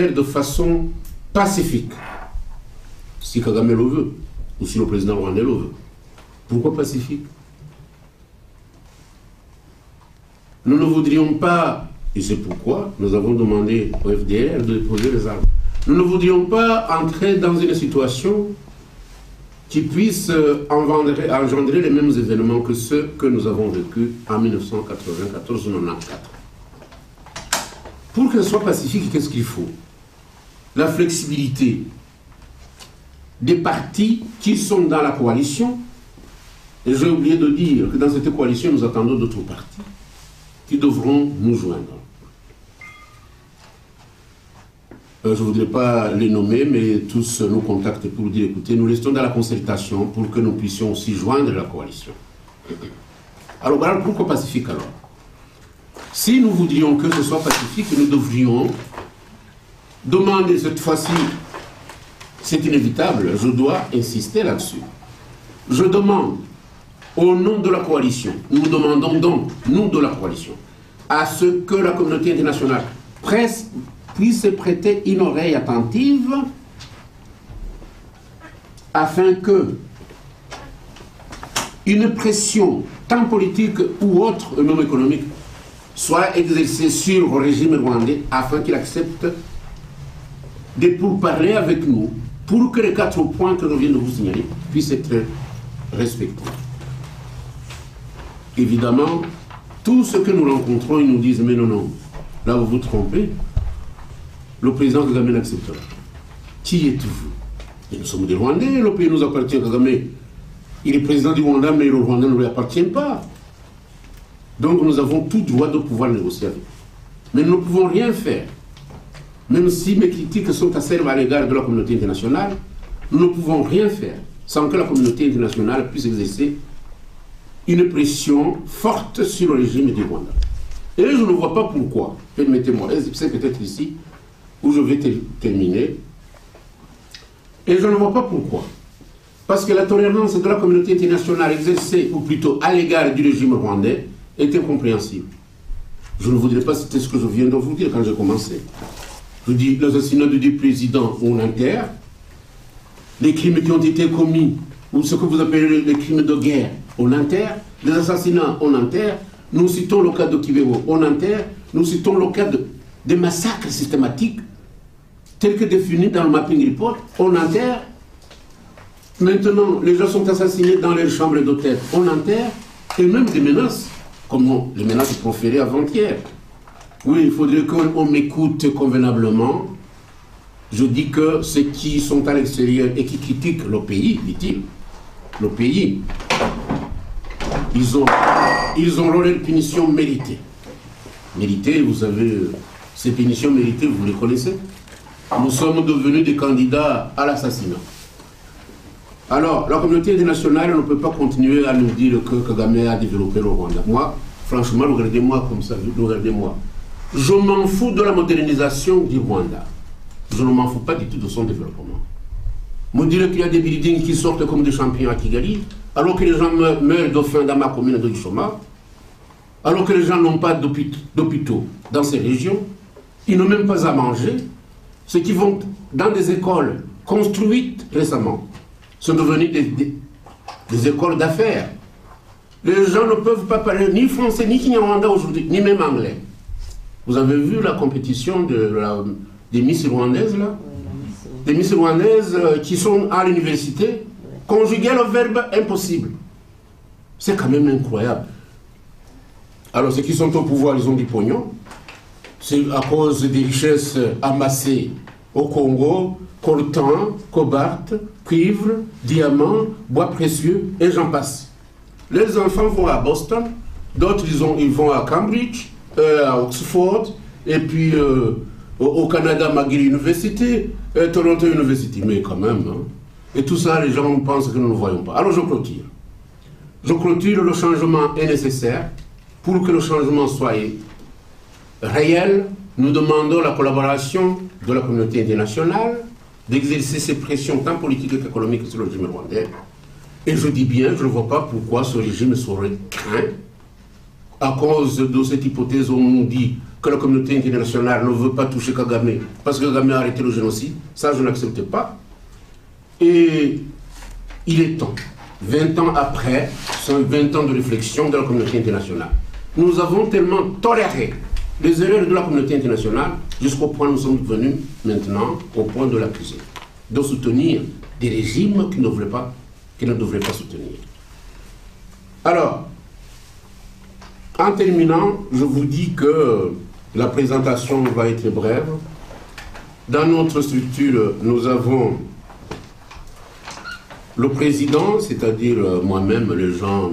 de façon pacifique, si Kagame le veut, ou si le président rwandais le veut. Pourquoi pacifique? Nous ne voudrions pas, et c'est pourquoi nous avons demandé au FDR de déposer les armes, nous ne voudrions pas entrer dans une situation qui puisse engendrer les mêmes événements que ceux que nous avons vécus en 1994-94. Pour que ce soit pacifique, qu'est-ce qu'il faut? La flexibilité des partis qui sont dans la coalition. Et j'ai oublié de dire que dans cette coalition, nous attendons d'autres partis qui devront nous joindre. Je ne voudrais pas les nommer, mais tous nous contactent pour dire, écoutez, nous restons dans la concertation pour que nous puissions aussi joindre la coalition. Alors voilà pourquoi pacifique alors. Si nous voudrions que ce soit pacifique, nous devrions demander cette fois-ci, c'est inévitable, je dois insister là-dessus. Je demande, au nom de la coalition, nous demandons donc, nous de la coalition, à ce que la communauté internationale puisse prêter une oreille attentive afin que une pression, tant politique ou autre, et même économique, soit exercée sur le régime rwandais afin qu'il accepte de pourparler avec nous pour que les 4 points que je viens de vous signaler puissent être respectés. Évidemment, tout ce que nous rencontrons, ils nous disent, mais non, non, là vous vous trompez, le président Kagame l'acceptera. Qui êtes-vous? Et nous sommes des Rwandais, le pays nous appartient, Kagame, il est président du Rwanda, mais le Rwanda ne lui appartient pas. Donc nous avons tout droit de pouvoir négocier avec. Mais nous ne pouvons rien faire. Même si mes critiques sont acerbes à l'égard de la communauté internationale, nous ne pouvons rien faire sans que la communauté internationale puisse exercer une pression forte sur le régime du Rwanda. Et je ne vois pas pourquoi, permettez-moi, c'est peut-être ici où je vais terminer, et je ne vois pas pourquoi. Parce que la tolérance de la communauté internationale exercée, ou plutôt à l'égard du régime rwandais, est incompréhensible. Je ne voudrais pas citer ce que je viens de vous dire quand j'ai commencé. Je dis l'assassinat de 2 présidents, on enterre. Les crimes qui ont été commis, ou ce que vous appelez les crimes de guerre, on enterre. Les assassinats, on enterre. Nous citons le cas de Kibeho, on enterre. Nous citons le cas des massacres systématiques, tels que définis dans le mapping report, on enterre. Maintenant, les gens sont assassinés dans les chambres d'hôtel, on enterre. Et même des menaces, comme les menaces proférées avant-hier. Oui, il faudrait qu'on m'écoute convenablement. Je dis que ceux qui sont à l'extérieur et qui critiquent le pays, dit-il, le pays, ils ont leur punition méritée. Méritée, vous savez, ces punitions méritées, vous les connaissez. Nous sommes devenus des candidats à l'assassinat. Alors, la communauté internationale ne peut pas continuer à nous dire que Kagame a développé le Rwanda. Moi, franchement, regardez-moi comme ça, regardez-moi. Je m'en fous de la modernisation du Rwanda. Je ne m'en fous pas du tout de son développement. Me dire qu'il y a des buildings qui sortent comme des champions à Kigali, alors que les gens meurent de faim dans ma commune de Gishoma, alors que les gens n'ont pas d'hôpitaux dans ces régions, ils n'ont même pas à manger. Ceux qui vont dans des écoles construites récemment sont devenus des écoles d'affaires. Les gens ne peuvent pas parler ni français, ni kinyarwanda aujourd'hui, ni même anglais. Vous avez vu la compétition des Miss rwandaises, là? Des Miss rwandaises qui sont à l'université, conjuguer le verbe impossible. C'est quand même incroyable. Alors, ceux qui sont au pouvoir, ils ont du pognon. C'est à cause des richesses amassées au Congo, coltan, cobalt, cuivre, diamants, bois précieux, et j'en passe. Les enfants vont à Boston, d'autres ils vont à Cambridge, à Oxford, et puis au Canada, McGill University, Toronto University, mais quand même. Hein. Et tout ça, les gens pensent que nous ne voyons pas. Alors je clôture. Je clôture, le changement est nécessaire. Pour que le changement soit réel, nous demandons la collaboration de la communauté internationale, d'exercer ces pressions tant politiques qu'économiques sur le régime rwandais. Et je dis bien, je ne vois pas pourquoi ce régime serait craint à cause de cette hypothèse où on nous dit que la communauté internationale ne veut pas toucher Kagame parce que Kagame a arrêté le génocide. Ça, je n'accepte pas. Et il est temps, 20 ans après, ce sont 20 ans de réflexion de la communauté internationale. Nous avons tellement toléré les erreurs de la communauté internationale jusqu'au point où nous sommes venus maintenant au point de l'accuser, de soutenir des régimes qui ne devraient pas soutenir. Alors, en terminant, je vous dis que la présentation va être brève. Dans notre structure, nous avons le président, c'est-à-dire moi-même. Les gens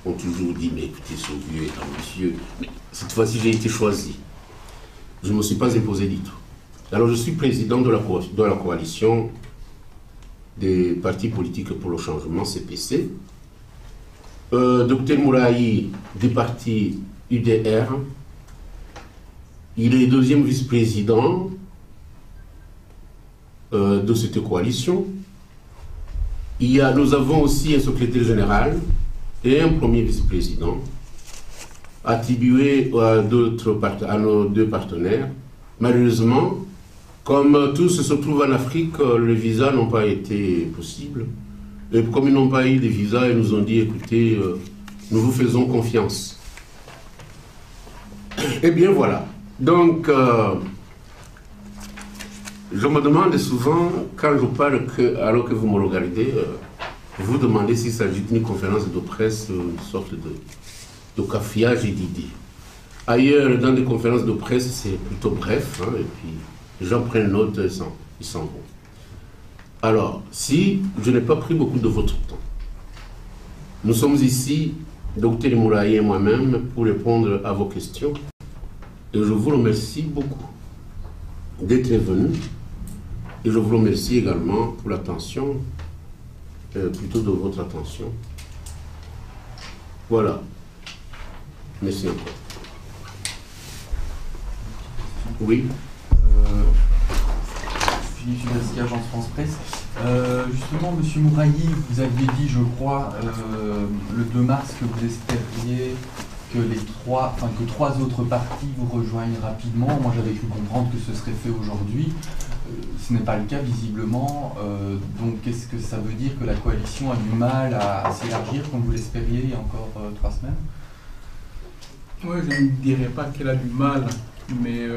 ont toujours dit, mais écoutez, ce vieux est ambitieux. Mais cette fois-ci, j'ai été choisi. Je ne me suis pas imposé du tout. Alors, je suis président de la coalition des partis politiques pour le changement, CPC. Dr Mouraï, du parti UDR. Il est deuxième vice-président de cette coalition. Nous avons aussi un secrétaire général et un premier vice-président attribués à nos deux partenaires. Malheureusement, comme tous se trouvent en Afrique, les visas n'ont pas été possibles. Et comme ils n'ont pas eu de visas, ils nous ont dit, écoutez, nous vous faisons confiance. Eh bien voilà. Donc, je me demande souvent, quand je parle, alors que vous me regardez, vous demandez s'il s'agit d'une conférence de presse, une sorte de cafouillage et d'idées. Ailleurs, dans des conférences de presse, c'est plutôt bref, hein, et puis les gens prennent note, ils s'en vont. Alors, si je n'ai pas pris beaucoup de votre temps, nous sommes ici, Dr Mouraï et moi-même, pour répondre à vos questions. Et je vous remercie beaucoup d'être venu. Et je vous remercie également pour l'attention, plutôt de votre attention. Voilà. Merci encore. Oui. Je suis Agence France Presse. Justement, M. Mouraï, vous aviez dit, je crois, le 2 mars que vous espériez que trois autres partis vous rejoignent rapidement. Moi, j'avais cru comprendre que ce serait fait aujourd'hui. Ce n'est pas le cas, visiblement. Donc, qu'est-ce que ça veut dire que la coalition a du mal à s'élargir, comme vous l'espériez il y a encore 3 semaines? Oui, je ne dirais pas qu'elle a du mal, mais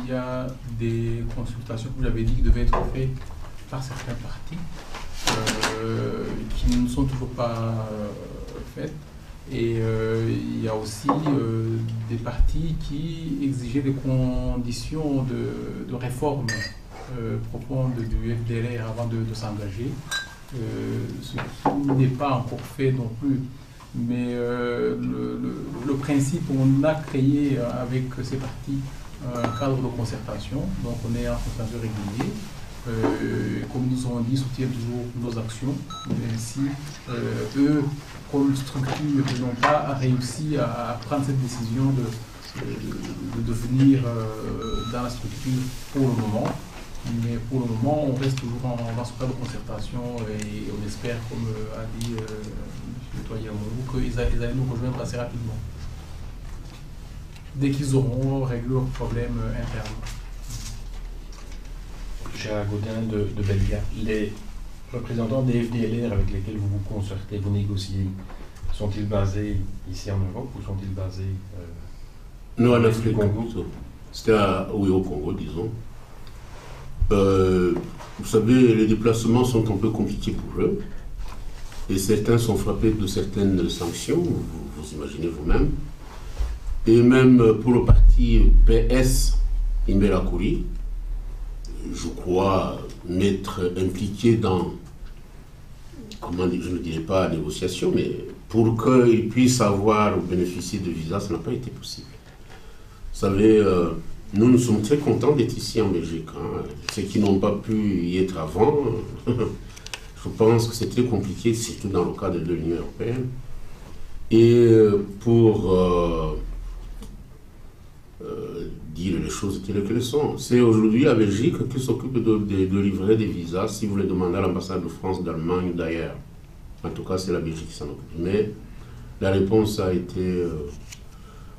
il y a des consultations, comme j'avais dit, qui devaient être faites par certains partis, qui ne sont toujours pas faites. Et il y a aussi des partis qui exigeaient des conditions de réforme profonde du FDLR avant de s'engager, ce qui n'est pas encore fait non plus. Mais le principe, on a créé avec ces partis un cadre de concertation, donc on est en concertation régulier. Comme nous ont dit, soutiennent toujours nos actions, même si eux, comme structure, n'ont pas réussi à prendre cette décision de venir dans la structure pour le moment. Mais pour le moment, on reste toujours dans ce cadre de concertation et on espère, comme a dit M. Toyamou, qu'ils allaient nous rejoindre assez rapidement, dès qu'ils auront réglé leurs problèmes internes. Gérard Gaudin de Belga, les représentants des FDLR avec lesquels vous vous concertez, vous négociez, sont-ils basés ici en Europe ou sont-ils basés non, en Afrique, c'était au Congo, disons. Vous savez, les déplacements sont un peu compliqués pour eux. Et certains sont frappés de certaines sanctions, vous imaginez vous-même. Et même pour le parti PS, Imberakuri, je crois m'être impliqué dans, comment dire, je ne dirais pas négociation, mais pour qu'ils puissent avoir ou bénéficier de visa, ça n'a pas été possible. Vous savez, nous sommes très contents d'être ici en Belgique. Hein. Ceux qui n'ont pas pu y être avant, je pense que c'est très compliqué, surtout dans le cadre de l'Union européenne. Et pour dire les choses telles qu'elles sont, c'est aujourd'hui la Belgique qui s'occupe de livrer des visas si vous les demandez à l'ambassade de France, d'Allemagne, d'ailleurs. En tout cas, c'est la Belgique qui s'en occupe. Mais la réponse a été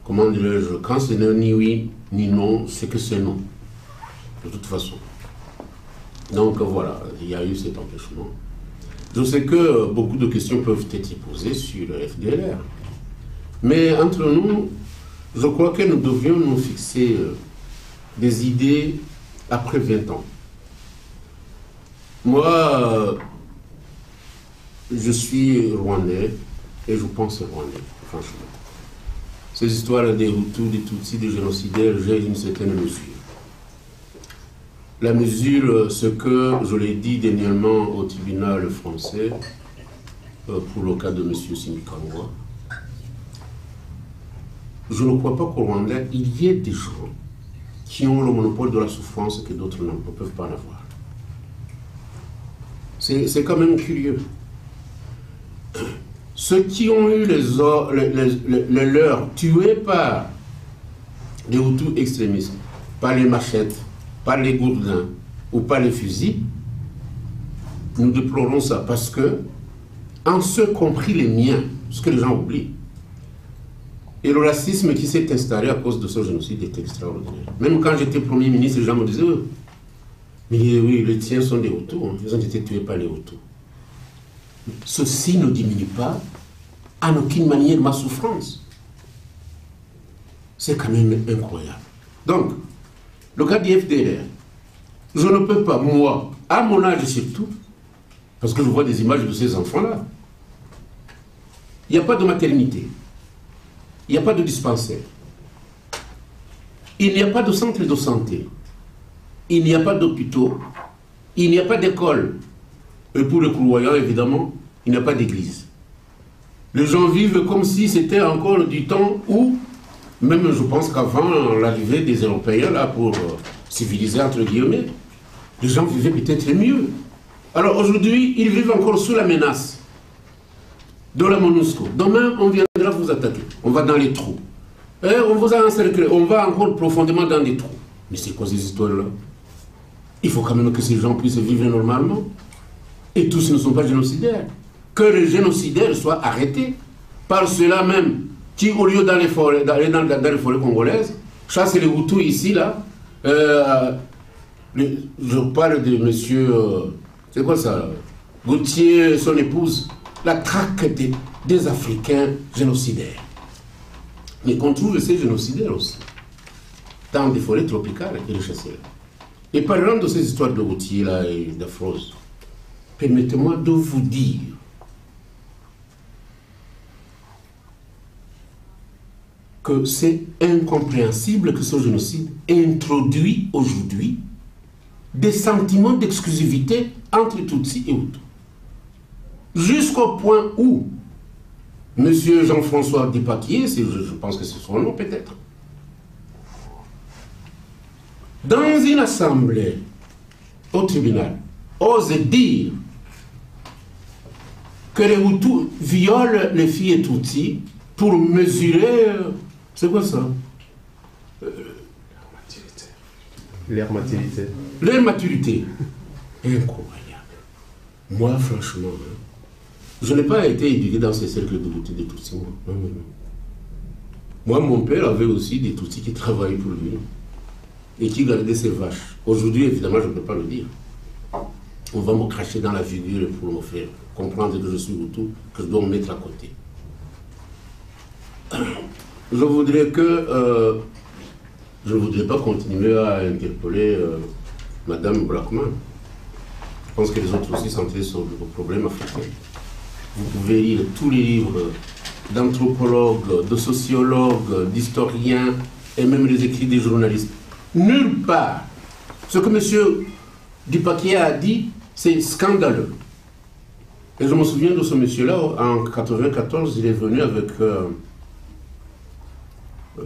comment dirais-je, quand ce n'est ni oui ni non, c'est que c'est non, de toute façon. Donc voilà, il y a eu cet empêchement. Je sais que beaucoup de questions peuvent être posées sur le FDLR. Mais entre nous, je crois que nous devions nous fixer des idées après 20 ans. Moi, je suis rwandais et je pense rwandais, franchement. Ces histoires des Hutus, des Tutsis, des génocidaires, j'ai une certaine mesure. La mesure, ce que je l'ai dit dernièrement au tribunal français, pour le cas de M. Simikangwa, je ne crois pas qu'au Rwanda, il y ait des gens qui ont le monopole de la souffrance que d'autres ne peuvent pas en avoir. C'est quand même curieux. Ceux qui ont eu les leurs tués par les Hutus extrémistes, par les machettes, par les gourdins ou par les fusils, nous déplorons ça parce que, en ce compris les miens, ce que les gens oublient, et le racisme qui s'est installé à cause de ce génocide est extraordinaire. Même quand j'étais Premier ministre, les gens me disaient mais oui, les tiens sont des Hutus, hein. Ils ont été tués par les Hutus. Ceci ne diminue pas en aucune manière ma souffrance. C'est quand même incroyable. Donc, le cas du FDLR, je ne peux pas, moi, à mon âge surtout, parce que je vois des images de ces enfants-là, il n'y a pas de maternité, il n'y a pas de dispensaire, il n'y a pas de centre de santé, il n'y a pas d'hôpitaux, il n'y a pas d'école. Et pour les croyants, évidemment, il n'y a pas d'église. Les gens vivent comme si c'était encore du temps où, même je pense qu'avant l'arrivée des Européens, là, pour civiliser, entre guillemets, les gens vivaient peut-être mieux. Alors aujourd'hui, ils vivent encore sous la menace de la MONUSCO. Demain, on viendra vous attaquer. On va dans les trous. Et on vous a encerclé. On va encore profondément dans les trous. Mais c'est quoi ces histoires-là? Il faut quand même que ces gens puissent vivre normalement. Et tous ne sont pas génocidaires. Que les génocidaires soient arrêtés par ceux-là même qui, au lieu d'aller dans les forêts congolaises, chassent les Hutus ici, là. Je parle de monsieur, c'est quoi ça, Gauthier, son épouse, la traque des Africains génocidaires. Mais qu'on trouve ces génocidaires aussi, dans des forêts tropicales et les chasseurs. Et parlant de ces histoires de Gauthier là et d'Afrose, permettez-moi de vous dire que c'est incompréhensible que ce génocide introduit aujourd'hui des sentiments d'exclusivité entre Tutsis et Hutus. Jusqu'au point où M. Jean-François Despaquiers, je pense que c'est son nom peut-être, dans une assemblée au tribunal, ose dire que les Hutus violent les filles Tutsis pour mesurer... C'est quoi ça? Leur maturité. Leur maturité. Incroyable. Moi, franchement, je n'ai pas été éduqué dans ces cercles de Hutus des Tutsis. Non. Moi, mon père avait aussi des Tutsis qui travaillaient pour lui et qui gardaient ses vaches. Aujourd'hui, évidemment, je ne peux pas le dire. On va me cracher dans la figure pour me faire comprendre que je suis Hutu, que je dois me mettre à côté. Je voudrais que... je ne voudrais pas continuer à interpeller Madame Blackman. Je pense que les autres aussi centrés sur le problème africain. Vous pouvez lire tous les livres d'anthropologues, de sociologues, d'historiens et même les écrits des journalistes. Nulle part. Ce que M. Despaquiers a dit, c'est scandaleux. Et je me souviens de ce monsieur-là, en 1994, il est venu avec...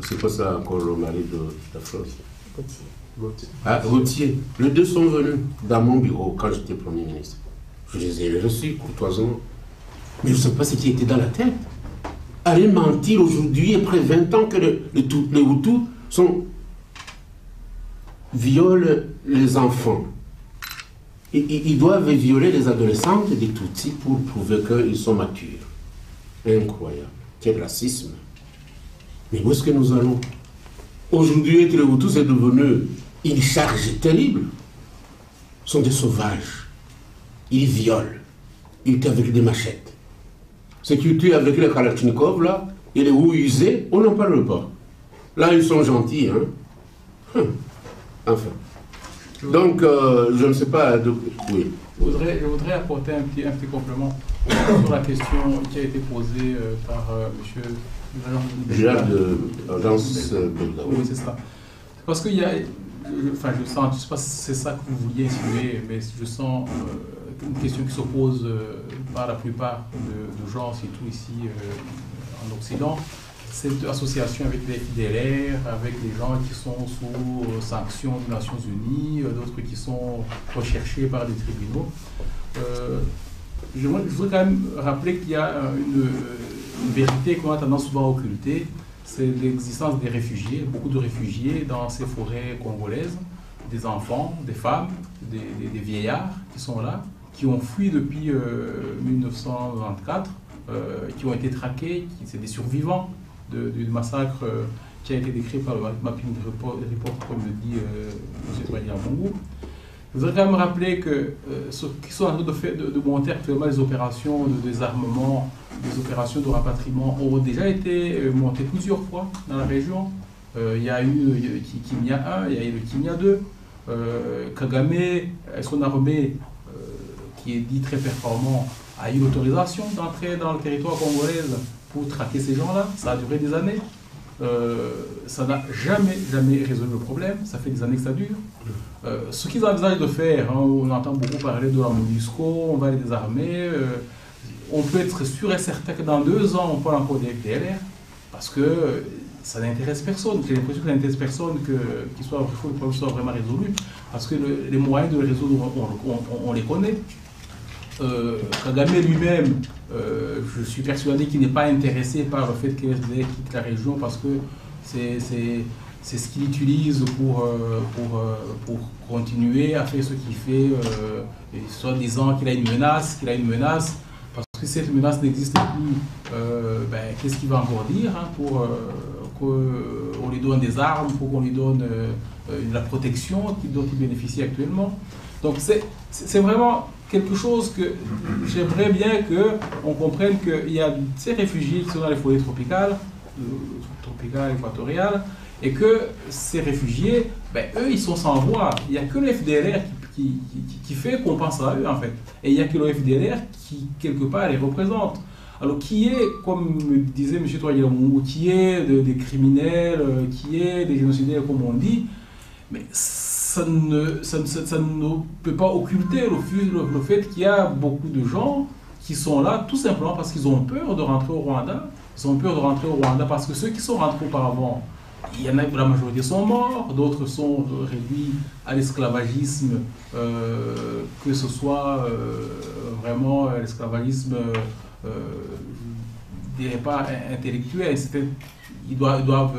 c'est quoi ça encore, le mari de la France? Gauthier. Ah, Gauthier. Les deux sont venus dans mon bureau quand j'étais Premier ministre. Je les ai reçus courtoisement. Mais je ne sais pas ce qui était dans la tête. Aller mentir aujourd'hui, après 20 ans, que les Hutus violent les enfants. Ils doivent violer les adolescentes des Tutsis pour prouver qu'ils sont matures. Incroyable. Quel racisme. Mais où est-ce que nous allons? Aujourd'hui, être les Hutus est devenu une charge terrible. Ce sont des sauvages. Ils violent. Ils tuent avec des machettes. Ceux qui tuent avec les Kalachnikov, là, et les roues usées, on n'en parle pas. Là, ils sont gentils, hein. Enfin. Donc, je ne sais pas... Oui. Je voudrais apporter un petit complément sur la question qui a été posée par M. Gérard de l'agence Belga. Oui, c'est ça. Parce qu'il y a... Enfin, je sens, je ne sais pas si c'est ça que vous vouliez insinuer, mais je sens une question qui s'oppose par la plupart de gens, surtout ici en Occident. Cette association avec les FDLR, avec les gens qui sont sous sanctions des Nations Unies, d'autres qui sont recherchés par des tribunaux. Je voudrais quand même rappeler qu'il y a une vérité qu'on a tendance souvent à occulter, c'est l'existence des réfugiés, beaucoup de réfugiés dans ces forêts congolaises, des enfants, des femmes, des vieillards qui sont là, qui ont fui depuis 1994, qui ont été traqués, c'est des survivants du massacre qui a été décrit par le Mapping Report, comme le dit M. Touadéra-Mongou. Je voudrais quand même rappeler que ceux qui sont en train de monter actuellement les opérations de désarmement, les opérations de rapatriement ont déjà été montées plusieurs fois dans la région. Il y a eu Kimia 1, il y a eu le Kimia 2. Kagame et son armée, qui est dit très performant, a eu l'autorisation d'entrer dans le territoire congolais pour traquer ces gens-là. Ça a duré des années. Ça n'a jamais résolu le problème. Ça fait des années que ça dure. Ce qu'ils envisagent de faire, hein, on entend beaucoup parler de la MONUSCO, on va les désarmer. On peut être sûr et certain que dans 2 ans, on parle encore des FDLR, parce que ça n'intéresse personne. J'ai l'impression que ça n'intéresse personne que le problème soit vraiment résolu, parce que les moyens de le résoudre, on les connaît. Kagame lui-même, je suis persuadé qu'il n'est pas intéressé par le fait que FDLR quitte la région, parce que c'est ce qu'il utilise pour continuer à faire ce qu'il fait, soit disant qu'il a une menace, parce que cette menace n'existe plus, qu'est-ce qu'il va encore dire, hein, pour qu'on lui donne des armes, pour qu'on lui donne la protection dont il bénéficie actuellement. Donc c'est vraiment quelque chose que j'aimerais bien qu'on comprenne, qu'il y a ces réfugiés qui sont dans les forêts tropicales, équatoriales, et que ces réfugiés, eux, ils sont sans voix. Il n'y a que le FDLR qui fait qu'on pense à eux, en fait. Et il n'y a que le FDLR qui, quelque part, les représente. Alors, qui est, comme disait M. Touadéra-Mongou, qui est des criminels, qui est des génocidaires, comme on dit, mais ça ne peut pas occulter le fait qu'il y a beaucoup de gens qui sont là tout simplement parce qu'ils ont peur de rentrer au Rwanda. Ils ont peur de rentrer au Rwanda parce que ceux qui sont rentrés auparavant, il y en a, la majorité sont morts, d'autres sont réduits à l'esclavagisme, que ce soit vraiment l'esclavagisme, je ne dirais pas intellectuel. Ils doivent,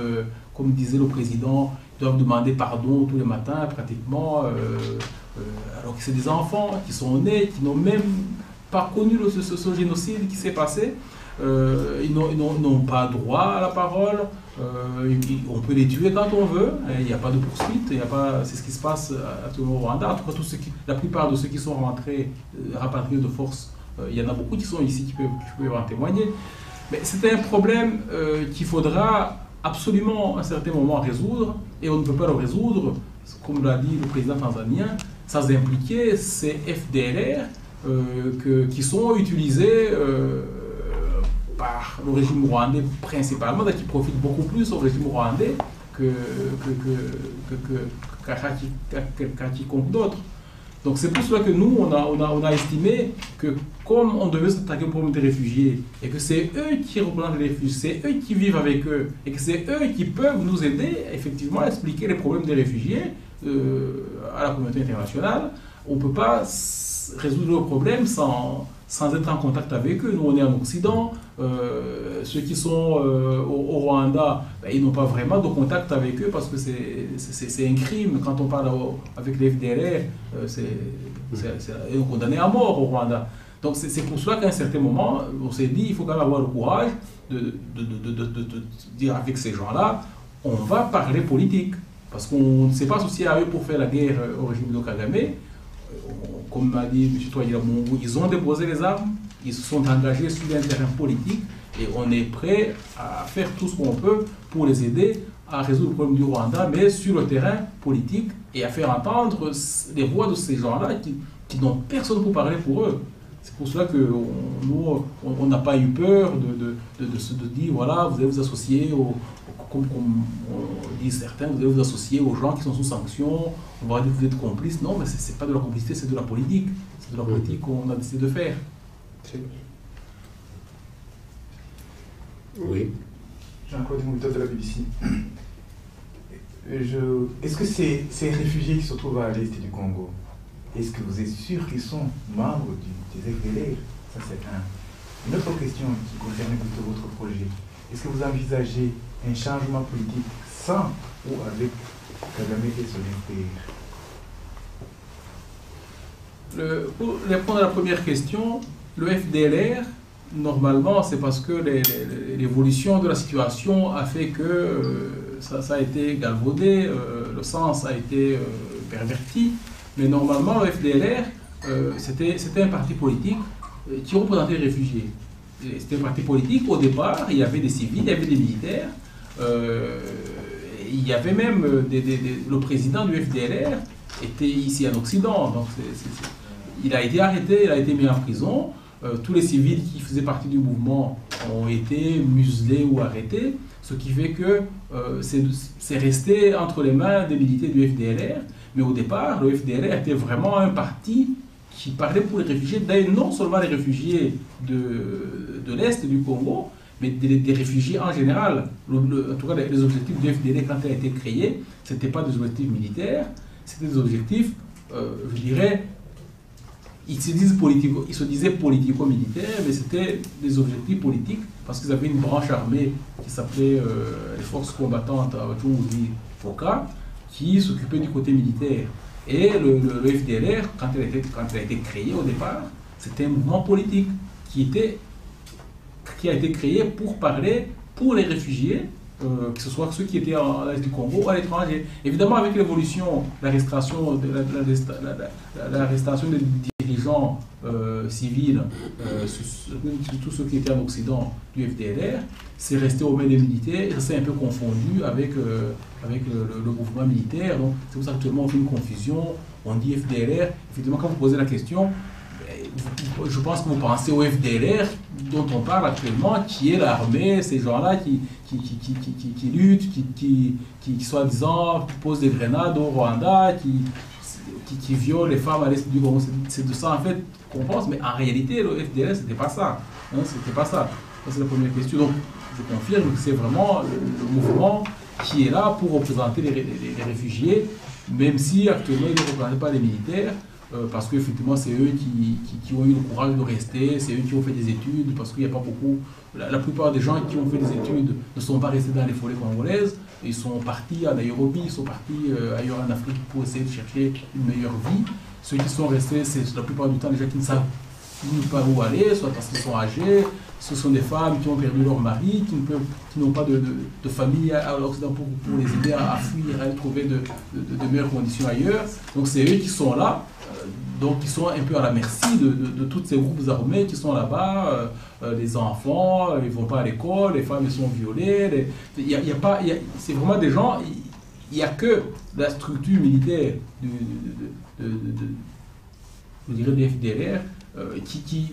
comme disait le président, ils doivent demander pardon tous les matins pratiquement, alors que c'est des enfants qui sont nés, qui n'ont même pas connu ce génocide qui s'est passé. Ils n'ont pas droit à la parole, on peut les tuer quand on veut, il n'y a pas de poursuite, c'est ce qui se passe actuellement au Rwanda. En tout cas, la plupart de ceux qui sont rentrés, rapatriés de force, il y en a beaucoup qui sont ici qui peuvent en témoigner. Mais c'est un problème qu'il faudra absolument à un certain moment résoudre, et on ne peut pas le résoudre, comme l'a dit le président tanzanien, sans impliquer ces FDLR qui sont utilisés par le régime rwandais principalement, qui profite beaucoup plus au régime rwandais qu'à quiconque d'autre. Donc c'est pour cela que nous, on a estimé que comme on devait s'attaquer au problème des réfugiés, et que c'est eux qui représentent les réfugiés, c'est eux qui vivent avec eux, et que c'est eux qui peuvent nous aider effectivement à expliquer les problèmes des réfugiés à la communauté internationale, on ne peut pas résoudre le problème sans être en contact avec eux. Nous, on est en Occident, ceux qui sont au Rwanda, ils n'ont pas vraiment de contact avec eux parce que c'est un crime. Quand on parle avec les FDLR, ils sont condamnés à mort au Rwanda. Donc c'est pour cela qu'à un certain moment, on s'est dit, il faut quand même avoir le courage de dire avec ces gens-là, on va parler politique. Parce qu'on ne s'est pas associé à eux pour faire la guerre au régime de Kagame. Comme m'a dit M. Touadéra-Mongou, ils ont déposé les armes, ils se sont engagés sur un terrain politique et on est prêt à faire tout ce qu'on peut pour les aider à résoudre le problème du Rwanda, mais sur le terrain politique et à faire entendre les voix de ces gens-là qui n'ont personne pour parler pour eux. C'est pour cela que nous, on n'a pas eu peur de dire, voilà, vous allez vous associer, comme on dit certains, vous allez vous associer aux gens qui sont sous sanction, on va dire que vous êtes complices. Non, mais ce n'est pas de la complicité, c'est de la politique. C'est de la politique qu'on a décidé de faire. Oui. Jean-Claude Mouton de la BBC. Est-ce que ces réfugiés qui se trouvent à l'est du Congo, est-ce que vous êtes sûr qu'ils sont membres des FDLR? Ça, c'est une autre question qui concerne plutôt votre projet. Est-ce que vous envisagez un changement politique sans ou avec Kagame et son FDLR? Pour répondre à la première question, le FDLR, normalement, c'est parce que l'évolution de la situation a fait que ça a été galvaudé, le sens a été perverti. Mais normalement, le FDLR, c'était un parti politique qui représentait les réfugiés. C'était un parti politique, au départ, il y avait des civils, il y avait des militaires, il y avait même le président du FDLR était ici en Occident. Donc il a été arrêté, il a été mis en prison. Tous les civils qui faisaient partie du mouvement ont été muselés ou arrêtés, ce qui fait que c'est resté entre les mains des militaires du FDLR. Mais au départ, le FDLR était vraiment un parti qui parlait pour les réfugiés, d'ailleurs non seulement les réfugiés de l'Est du Congo, mais des réfugiés en général. En tout cas, les objectifs du FDLR, quand il a été créé, ce n'étaient pas des objectifs militaires, c'était des objectifs, je dirais, ils se disaient politico-militaires, mais c'était des objectifs politiques, parce qu'ils avaient une branche armée qui s'appelait les forces combattantes à Foka, qui s'occupait du côté militaire. Et le FDLR, quand il a été créé au départ, c'était un mouvement politique qui a été créé pour parler pour les réfugiés, que ce soit ceux qui étaient à l'est du Congo ou à l'étranger. Évidemment, avec l'évolution, l'arrestation des dirigeants civils, tous ceux qui étaient en Occident du FDLR, c'est resté aux mains des militaires et ça s'est un peu confondu avec le mouvement militaire. Donc, c'est pour ça qu'actuellement on fait une confusion, on dit FDLR. Effectivement, quand vous posez la question, je pense que vous pensez au FDLR dont on parle actuellement, qui est l'armée, ces gens-là qui luttent, qui soi-disant posent des grenades au Rwanda, qui violent les femmes à l'est du Congo. C'est de ça en fait qu'on pense, mais en réalité le FDLR c'était pas ça. Hein, c'était pas ça. Ça c'est la première question. Donc je confirme que c'est vraiment le mouvement qui est là pour représenter les réfugiés, même si actuellement ils ne représentent pas les militaires. Parce qu'effectivement, c'est eux qui ont eu le courage de rester, c'est eux qui ont fait des études, parce qu'il n'y a pas beaucoup... La plupart des gens qui ont fait des études ne sont pas restés dans les forêts congolaises, ils sont partis en Nairobi, ils sont partis ailleurs en Afrique pour essayer de chercher une meilleure vie. Ceux qui sont restés, c'est la plupart du temps des gens qui ne savent pas où aller, soit parce qu'ils sont âgés, ce sont des femmes qui ont perdu leur mari, qui n'ont pas de famille à l'Occident pour les aider à fuir, à trouver de meilleures conditions ailleurs. Donc c'est eux qui sont là. Donc ils sont un peu à la merci de tous ces groupes armés qui sont là-bas, les enfants, ils ne vont pas à l'école, les femmes ils sont violées, c'est vraiment des gens, il n'y a que la structure militaire je dirais des FDLR qui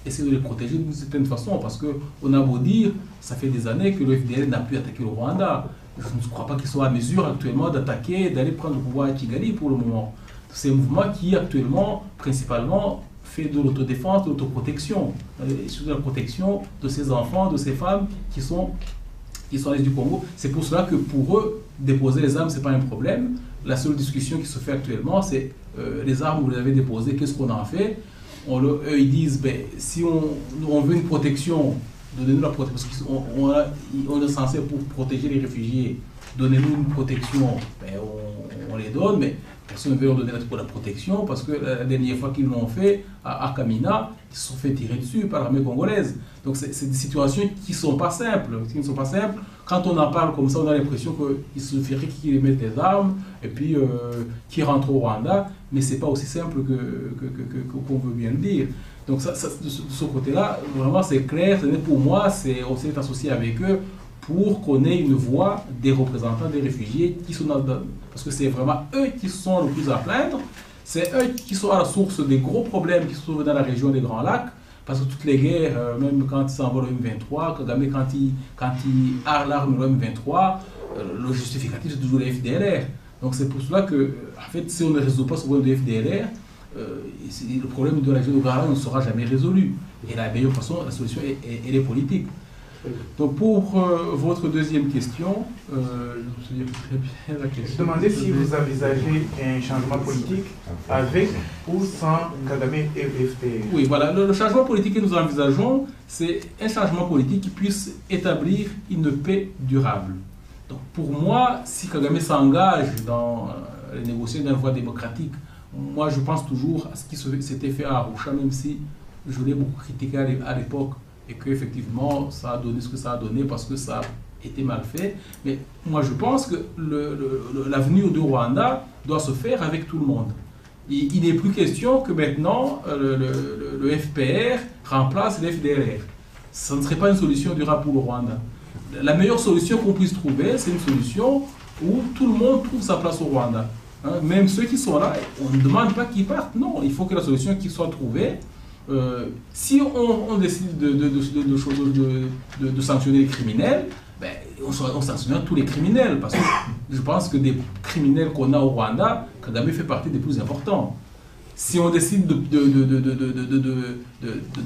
essaie de les protéger d'une certaine façon, parce qu'on a beau dire, ça fait des années que le FDLR n'a plus attaqué le Rwanda. Je ne crois pas qu'ils soient à mesure actuellement d'attaquer, d'aller prendre le pouvoir à Kigali pour le moment. C'est un mouvement qui actuellement, principalement, fait de l'autodéfense, de l'autoprotection, sur la protection de ces enfants, de ces femmes qui sont à l'est du Congo. C'est pour cela que pour eux, déposer les armes, ce n'est pas un problème. La seule discussion qui se fait actuellement, c'est les armes, vous les avez déposées, qu'est-ce qu'on en fait? Eux, ils disent, ben, si on veut une protection, donnez-nous la protection, parce qu'on est censé pour protéger les réfugiés, donnez-nous une protection, ben, on les donne, mais personne ne veut leur donner la protection parce que la dernière fois qu'ils l'ont fait à Kamina, ils se sont fait tirer dessus par l'armée congolaise. Donc c'est des situations qui ne sont pas simples. Quand on en parle comme ça, on a l'impression qu'il suffirait qu'ils mettent des armes et puis qu'ils rentrent au Rwanda, mais ce n'est pas aussi simple qu'on veut bien le dire. Donc de ce côté-là, vraiment c'est clair, pour moi, on s'est associé avec eux pour qu'on ait une voix des représentants des réfugiés qui sont parce que c'est vraiment eux qui sont le plus à plaindre, c'est eux qui sont à la source des gros problèmes qui se trouvent dans la région des Grands Lacs, parce que toutes les guerres, même quand ils s'envolent le M23, Kagame quand il arme le M23, le justificatif c'est toujours les FDLR. Donc c'est pour cela que, en fait, si on ne résout pas ce problème de FDLR, le problème de la région de Grands Lacs ne sera jamais résolu. Et la meilleure façon, la solution elle est politique. Donc pour votre deuxième question, je me souviens très bien la question. Je demandais si vous envisagez un changement politique avec ou sans Kagame et FDLR. Oui, voilà, le changement politique que nous envisageons, c'est un changement politique qui puisse établir une paix durable. Donc pour moi, si Kagame s'engage dans les négociations d'une voie démocratique, moi je pense toujours à ce qui s'était fait à Arusha, même si je l'ai beaucoup critiqué à l'époque, et qu'effectivement, ça a donné ce que ça a donné parce que ça a été mal fait. Mais moi, je pense que l'avenir du Rwanda doit se faire avec tout le monde. Il n'est plus question que maintenant, le FPR remplace le FDLR. Ça ne serait pas une solution durable pour le Rwanda. La meilleure solution qu'on puisse trouver, c'est une solution où tout le monde trouve sa place au Rwanda. Hein, même ceux qui sont là, on ne demande pas qu'ils partent. Non, il faut que la solution qui soit trouvée. Si on décide de sanctionner les criminels, ben, on sanctionnera tous les criminels, parce que je pense que des criminels qu'on a au Rwanda, Kagame fait partie des plus importants. Si on décide de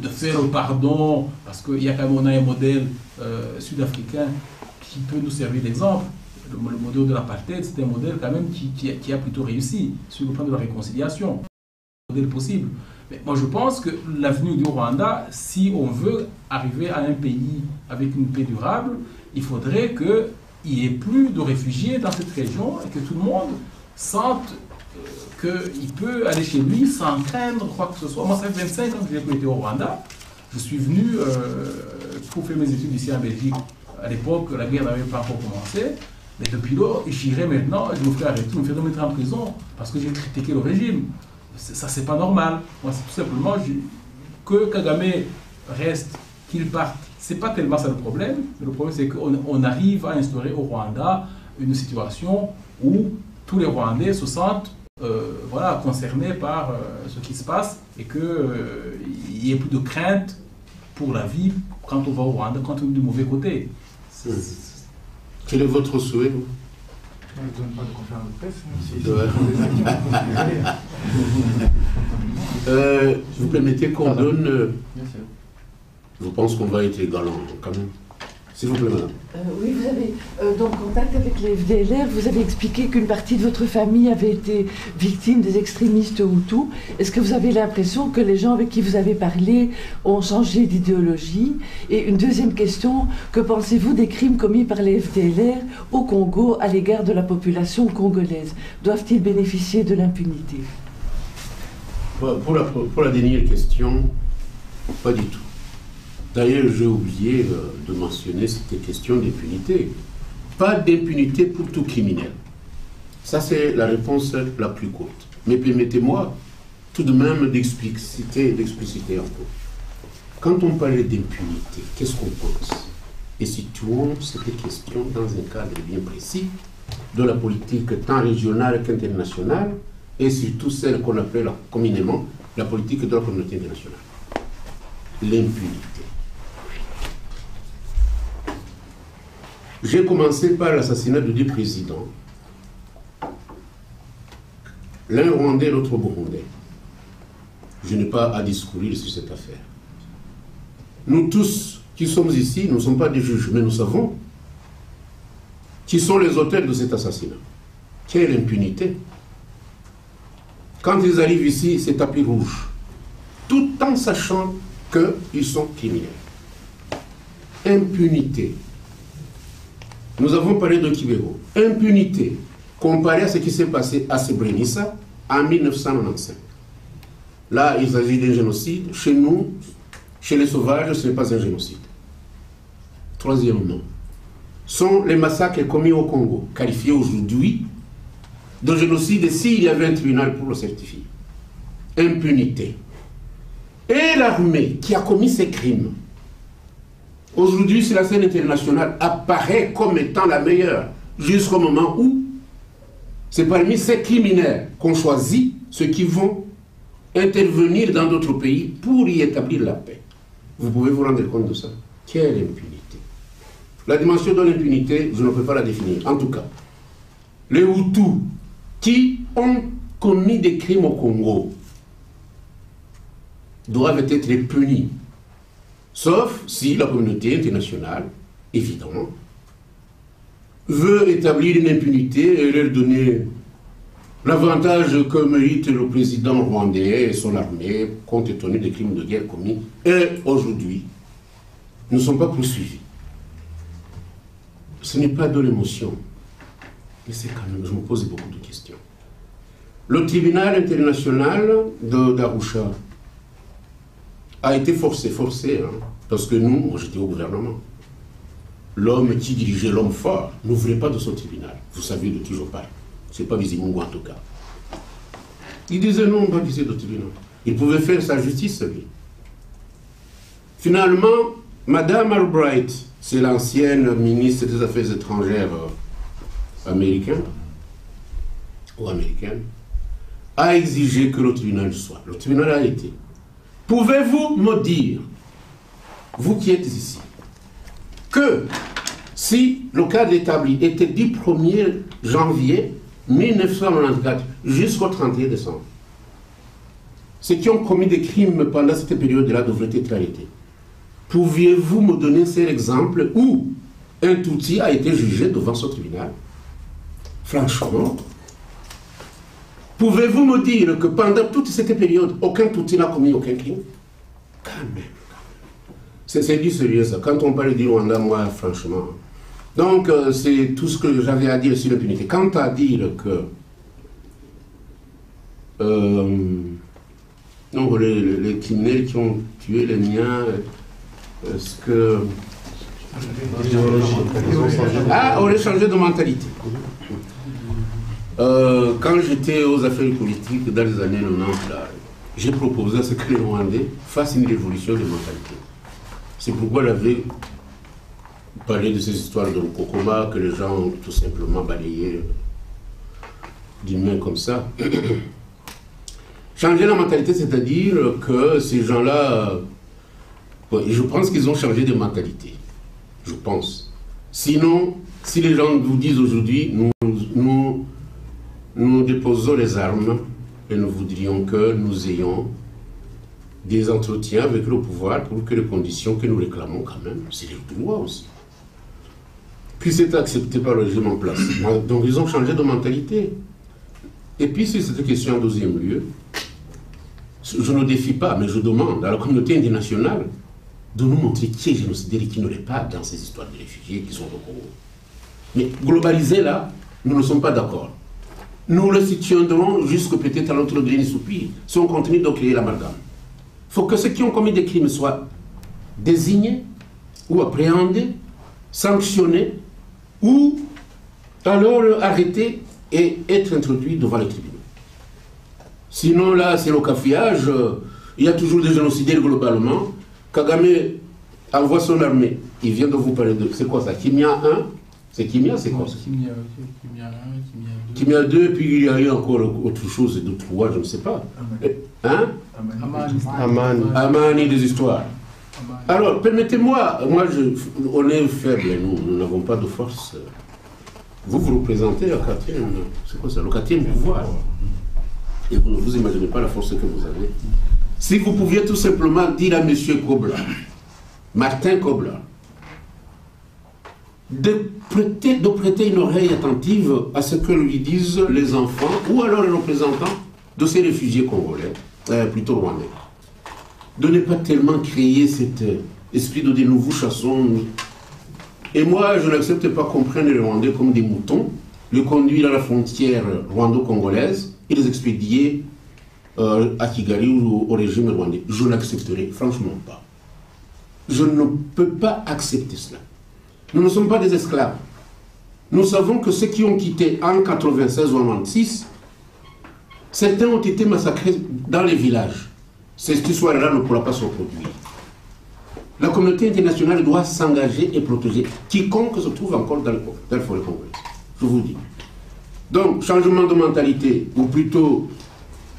faire le pardon, parce qu'il y a quand même un modèle sud-africain qui peut nous servir d'exemple, le modèle de l'apartheid, c'est un modèle quand même qui a plutôt réussi sur le plan de la réconciliation, un modèle possible. Mais moi, je pense que l'avenir du Rwanda, si on veut arriver à un pays avec une paix durable, il faudrait qu'il n'y ait plus de réfugiés dans cette région et que tout le monde sente qu'il peut aller chez lui sans craindre quoi que ce soit. Moi, ça fait 25 ans que j'ai été au Rwanda. Je suis venu pour faire mes études ici en Belgique. À l'époque, la guerre n'avait pas encore commencé. Mais depuis lors, j'irai maintenant, je me ferai arrêter, je me ferai mettre en prison parce que j'ai critiqué le régime. Ça, c'est pas normal. Moi, c'est tout simplement que Kagame reste, qu'il parte. C'est pas tellement ça le problème. Mais le problème, c'est qu'on arrive à instaurer au Rwanda une situation où tous les Rwandais se sentent voilà, concernés par ce qui se passe et qu'il n'y ait plus de crainte pour la vie quand on va au Rwanda, quand on est du mauvais côté. Quel est votre souhait? On ne donne pas de conférence de presse. Vous permettez qu'on donne... Bien sûr. Je pense qu'on va être galant quand même. S'il vous plaît, madame. Oui, vous avez, dans le contact avec les FDLR, vous avez expliqué qu'une partie de votre famille avait été victime des extrémistes Hutus. Est-ce que vous avez l'impression que les gens avec qui vous avez parlé ont changé d'idéologie? Et une deuxième question, que pensez-vous des crimes commis par les FDLR au Congo à l'égard de la population congolaise? Doivent-ils bénéficier de l'impunité? Pour la dernière question, pas du tout. D'ailleurs, j'ai oublié de mentionner cette question d'impunité. Pas d'impunité pour tout criminel. Ça, c'est la réponse la plus courte. Mais permettez-moi tout de même d'expliciter un peu. Quand on parle d'impunité, qu'est-ce qu'on pense? Et situons cette question dans un cadre bien précis de la politique tant régionale qu'internationale, et surtout celle qu'on appelle communément la politique de la communauté internationale. L'impunité. J'ai commencé par l'assassinat de deux présidents. L'un rwandais, l'autre burundais. Je n'ai pas à discourir sur cette affaire. Nous tous qui sommes ici, nous ne sommes pas des juges, mais nous savons qui sont les auteurs de cet assassinat. Quelle impunité! Quand ils arrivent ici, c'est tapis rouge, tout en sachant qu'ils sont criminels. Impunité. Nous avons parlé de Kibero. Impunité. comparé à ce qui s'est passé à Srebrenica en 1995. Là, il s'agit d'un génocide. Chez nous, chez les sauvages, ce n'est pas un génocide. Troisièmement, sont les massacres commis au Congo, qualifiés aujourd'hui de génocide s'il y avait un tribunal pour le certifier. Impunité. Et l'armée qui a commis ces crimes, aujourd'hui, sur la scène internationale, apparaît comme étant la meilleure, jusqu'au moment où c'est parmi ces criminels qu'on choisit ceux qui vont intervenir dans d'autres pays pour y établir la paix. Vous pouvez vous rendre compte de ça. Quelle impunité. La dimension de l'impunité, je ne peux pas la définir. En tout cas, les Hutus qui ont commis des crimes au Congo doivent être punis. Sauf si la communauté internationale, évidemment, veut établir une impunité et leur donner l'avantage que mérite le président rwandais et son armée, compte tenu des crimes de guerre commis. Et aujourd'hui, nous ne sommes pas poursuivis. Ce n'est pas de l'émotion. Mais c'est quand même, je me pose beaucoup de questions. Le tribunal international d'Arusha a été forcé, hein, parce que nous, moi j'étais au gouvernement. L'homme qui dirigeait, l'homme fort, n'ouvrait pas de son tribunal. Vous savez de toujours pas. Ce n'est pas Bizimungu en tout cas. Il disait non, pas visiter de tribunal. Il pouvait faire sa justice, lui. Finalement, Madame Albright, c'est l'ancienne ministre des Affaires étrangères américaine, a exigé que le tribunal soit. Le tribunal a été. Pouvez-vous me dire, vous qui êtes ici, que si le cadre établi était du 1er janvier 1994 jusqu'au 31 décembre, ceux qui ont commis des crimes pendant cette période-là devraient être arrêtés. Pouviez-vous me donner un seul exemple où un Tutsi a été jugé devant ce tribunal? Franchement, pouvez-vous me dire que pendant toute cette période, aucun Tutsi n'a commis aucun crime? Quand même. C'est du sérieux ça. Quand on parle du Rwanda, moi, franchement. Donc, c'est tout ce que j'avais à dire sur l'impunité. Quant à dire que non, les criminels qui ont tué les miens, est-ce que... Ah, on a changé de mentalité. Quand j'étais aux affaires politiques dans les années 90, j'ai proposé à ce que les Rwandais fassent une révolution de mentalité. C'est pourquoi j'avais parlé de ces histoires de Kokoma que les gens ont tout simplement balayé d'une main comme ça. Changer la mentalité, c'est-à-dire que ces gens-là, je pense qu'ils ont changé de mentalité. Je pense. Sinon, si les gens vous disent aujourd'hui, nous déposons les armes et nous voudrions que nous ayons des entretiens avec le pouvoir pour que les conditions que nous réclamons quand même, c'est les droits aussi, puissent être acceptées par le régime en place. Donc ils ont changé de mentalité. Et puis sur cette question en deuxième lieu, je ne défie pas, mais je demande à la communauté internationale de nous montrer qui est génocidaire et qui ne l'est pas dans ces histoires de réfugiés qui sont au Congo. Mais globalisé là, nous ne sommes pas d'accord. Nous le soutiendrons jusque peut-être à notre dernier soupir si on continue de créer l'amalgame. Il faut que ceux qui ont commis des crimes soient désignés ou appréhendés, sanctionnés ou alors arrêtés et être introduits devant les tribunaux. Sinon là c'est le cafouillage, il y a toujours des génocidaires globalement. Kagame envoie son armée, il vient de vous parler de... C'est quoi ça? Kimia 1? C'est Kimia, c'est quoi? Kimia 1, Kimia 2, puis il y a eu encore autre chose, de 3, je ne sais pas. Hein? Amani, des histoires. Alors, permettez-moi, on est faible, nous n'avons pas de force. Vous représentez le 4e, c'est quoi ça? Le 4e pouvoir. Et vous ne vous imaginez pas la force que vous avez. Si vous pouviez tout simplement dire à M. Kobler, Martin Kobler, de prêter une oreille attentive à ce que lui disent les enfants ou alors les représentants de ces réfugiés congolais, plutôt rwandais. De ne pas tellement créer cet esprit de nouveaux chassons. Et moi, je n'accepte pas qu'on prenne les Rwandais comme des moutons les conduire à la frontière rwando-congolaise et les expédier à Kigali ou au régime rwandais. Je n'accepterai franchement pas. Je ne peux pas accepter cela. Nous ne sommes pas des esclaves. Nous savons que ceux qui ont quitté en 96 ou en 96, certains ont été massacrés dans les villages. Cette histoire-là ne pourra pas se reproduire. La communauté internationale doit s'engager et protéger quiconque se trouve encore dans le forêt congolais. Je vous dis. Donc, changement de mentalité, ou plutôt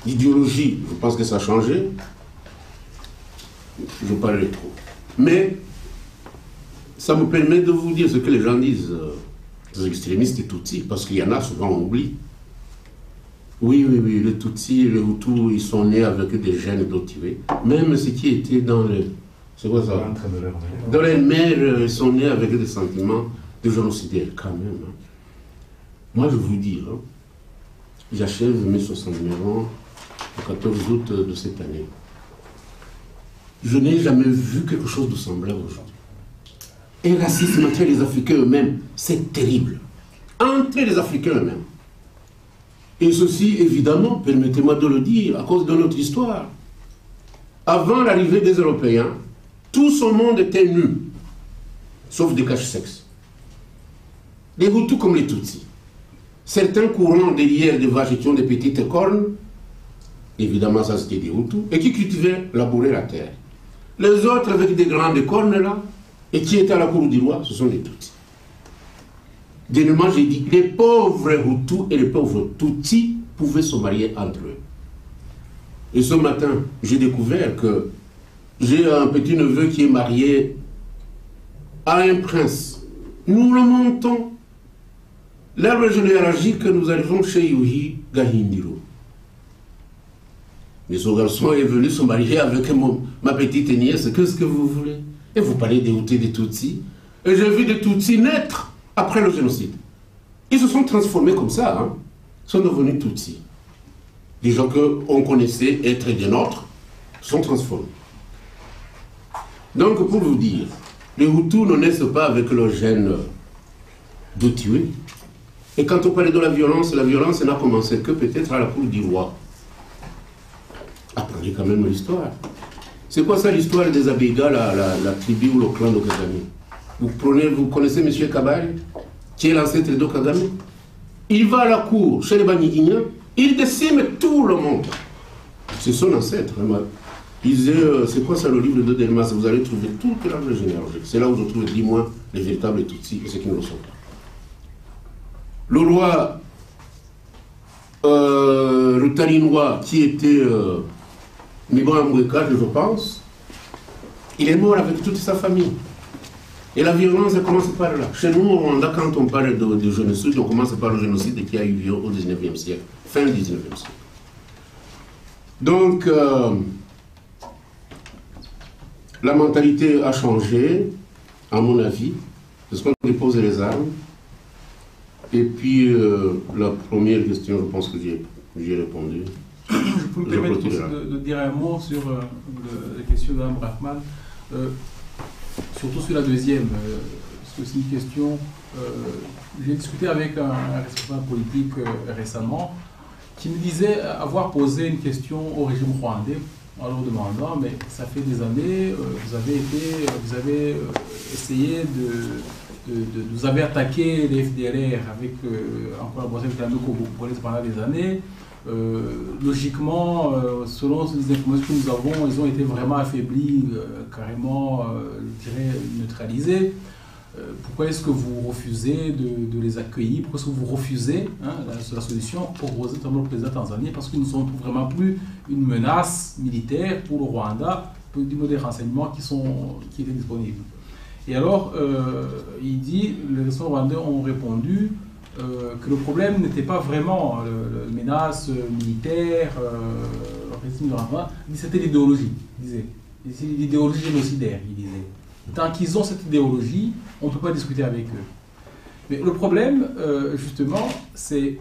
d'idéologie, je pense que ça a changé. Je parlerai trop. Mais, ça me permet de vous dire ce que les gens disent, les extrémistes et Tutsis, parce qu'il y en a souvent, on oublie. Oui, les Tutsis, les Hutus, ils sont nés avec des gènes d'Otivé. Même ceux qui étaient dans le... C'est quoi ça? Dans les mères, ils sont nés avec des sentiments de génocidaires, quand même. Hein. Moi, je vous dis, hein, j'achève mes 69 ans le 14 août de cette année. Je n'ai jamais vu quelque chose de semblable aujourd'hui. Un racisme entre les Africains eux-mêmes, c'est terrible. Entre les Africains eux-mêmes. Et ceci, évidemment, permettez-moi de le dire, à cause de notre histoire. Avant l'arrivée des Européens, tout ce monde était nu, sauf des caches-sexes. Les Hutus comme les Tutsis. Certains courant derrière des vaches qui ont des petites cornes, évidemment ça c'était des Hutus, et qui cultivaient, labouraient la terre. Les autres avec des grandes cornes là, et qui étaient à la cour du roi, ce sont les Tutsis. Dernièrement, j'ai dit, les pauvres Hutus et les pauvres Tutsis pouvaient se marier entre eux. Et ce matin, j'ai découvert que j'ai un petit neveu qui est marié à un prince. Nous le montons. L'arbre généalogique, nous arrivons chez Yuhi Gahindiro. Mais ce garçon est venu se marier avec ma petite nièce. Qu'est-ce que vous voulez? Et vous parlez des Hutus et des Tutsis. Et j'ai vu des Tutsis naître après le génocide. Ils se sont transformés comme ça. Hein. Ils sont devenus Tutsis. Des gens qu'on connaissait être des nôtres sont transformés. Donc, pour vous dire, les Hutus ne naissent pas avec leur gène de tuer. Et quand on parlait de la violence n'a commencé que peut-être à la cour du roi. Apprenez quand même l'histoire. C'est quoi ça l'histoire des Abégas, la tribu ou le clan de Kagame? Vous connaissez M. Kabari, qui est l'ancêtre de Kagame? Il va à la cour, chez les Banigignans, il décime tout le monde. C'est son ancêtre. Il disait, c'est quoi ça le livre de Delmas? Vous allez trouver toute l'arbre généalogique. C'est là où je trouve 10 mois les véritables Tutsis et ceux qui ne le sont pas. Le roi Rutarinois, qui était Mibo Amouekad, je pense, il est mort avec toute sa famille. Et la violence commence par là. Chez nous, au Rwanda, quand on parle de génocide, on commence par le génocide qui a eu lieu au 19e siècle, fin du 19e siècle. Donc, la mentalité a changé, à mon avis, parce qu'on dépose les armes. Et puis, la première question, je pense que j'ai répondu. Je peux me permettre aussi de dire un mot sur la question d'Alain Brachman, surtout sur la deuxième, parce que c'est une question. J'ai discuté avec un responsable politique récemment qui me disait avoir posé une question au régime rwandais en leur demandant, mais ça fait des années, vous avez essayé vous avez attaqué les FDLR avec, en collaboration avec la Moko pendant des années. Logiquement, selon les informations que nous avons, ils ont été vraiment affaiblis, carrément, je dirais, neutralisés. Pourquoi est-ce que vous refusez de les accueillir? Pourquoi est-ce que vous refusez la solution proposée par le président tanzanien? Parce qu'ils ne sont vraiment plus une menace militaire pour le Rwanda, du mode des renseignements qui étaient disponibles. Et alors, il dit, les responsables rwandais ont répondu que le problème n'était pas vraiment la menace militaire, le régime de Rwanda, c'était l'idéologie, il disait. C'est l'idéologie génocidaire, il disait. Tant qu'ils ont cette idéologie, on ne peut pas discuter avec eux. Mais le problème, justement, c'est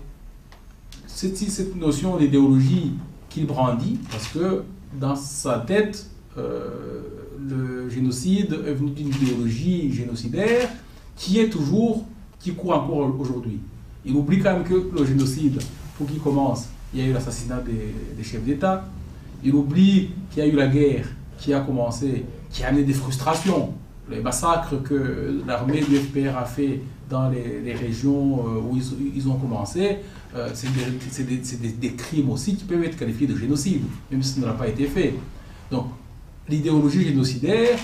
cette notion d'idéologie qu'il brandit, parce que dans sa tête, le génocide est venu d'une idéologie génocidaire qui court encore aujourd'hui. Il oublie quand même que le génocide, pour qu'il commence, il y a eu l'assassinat des chefs d'État. Il oublie qu'il y a eu la guerre qui a commencé, qui a amené des frustrations. Les massacres que l'armée du FPR a fait dans les régions où ils ont commencé, c'est des crimes aussi qui peuvent être qualifiés de génocide, même si ça n'a pas été fait. Donc, l'idéologie génocidaire,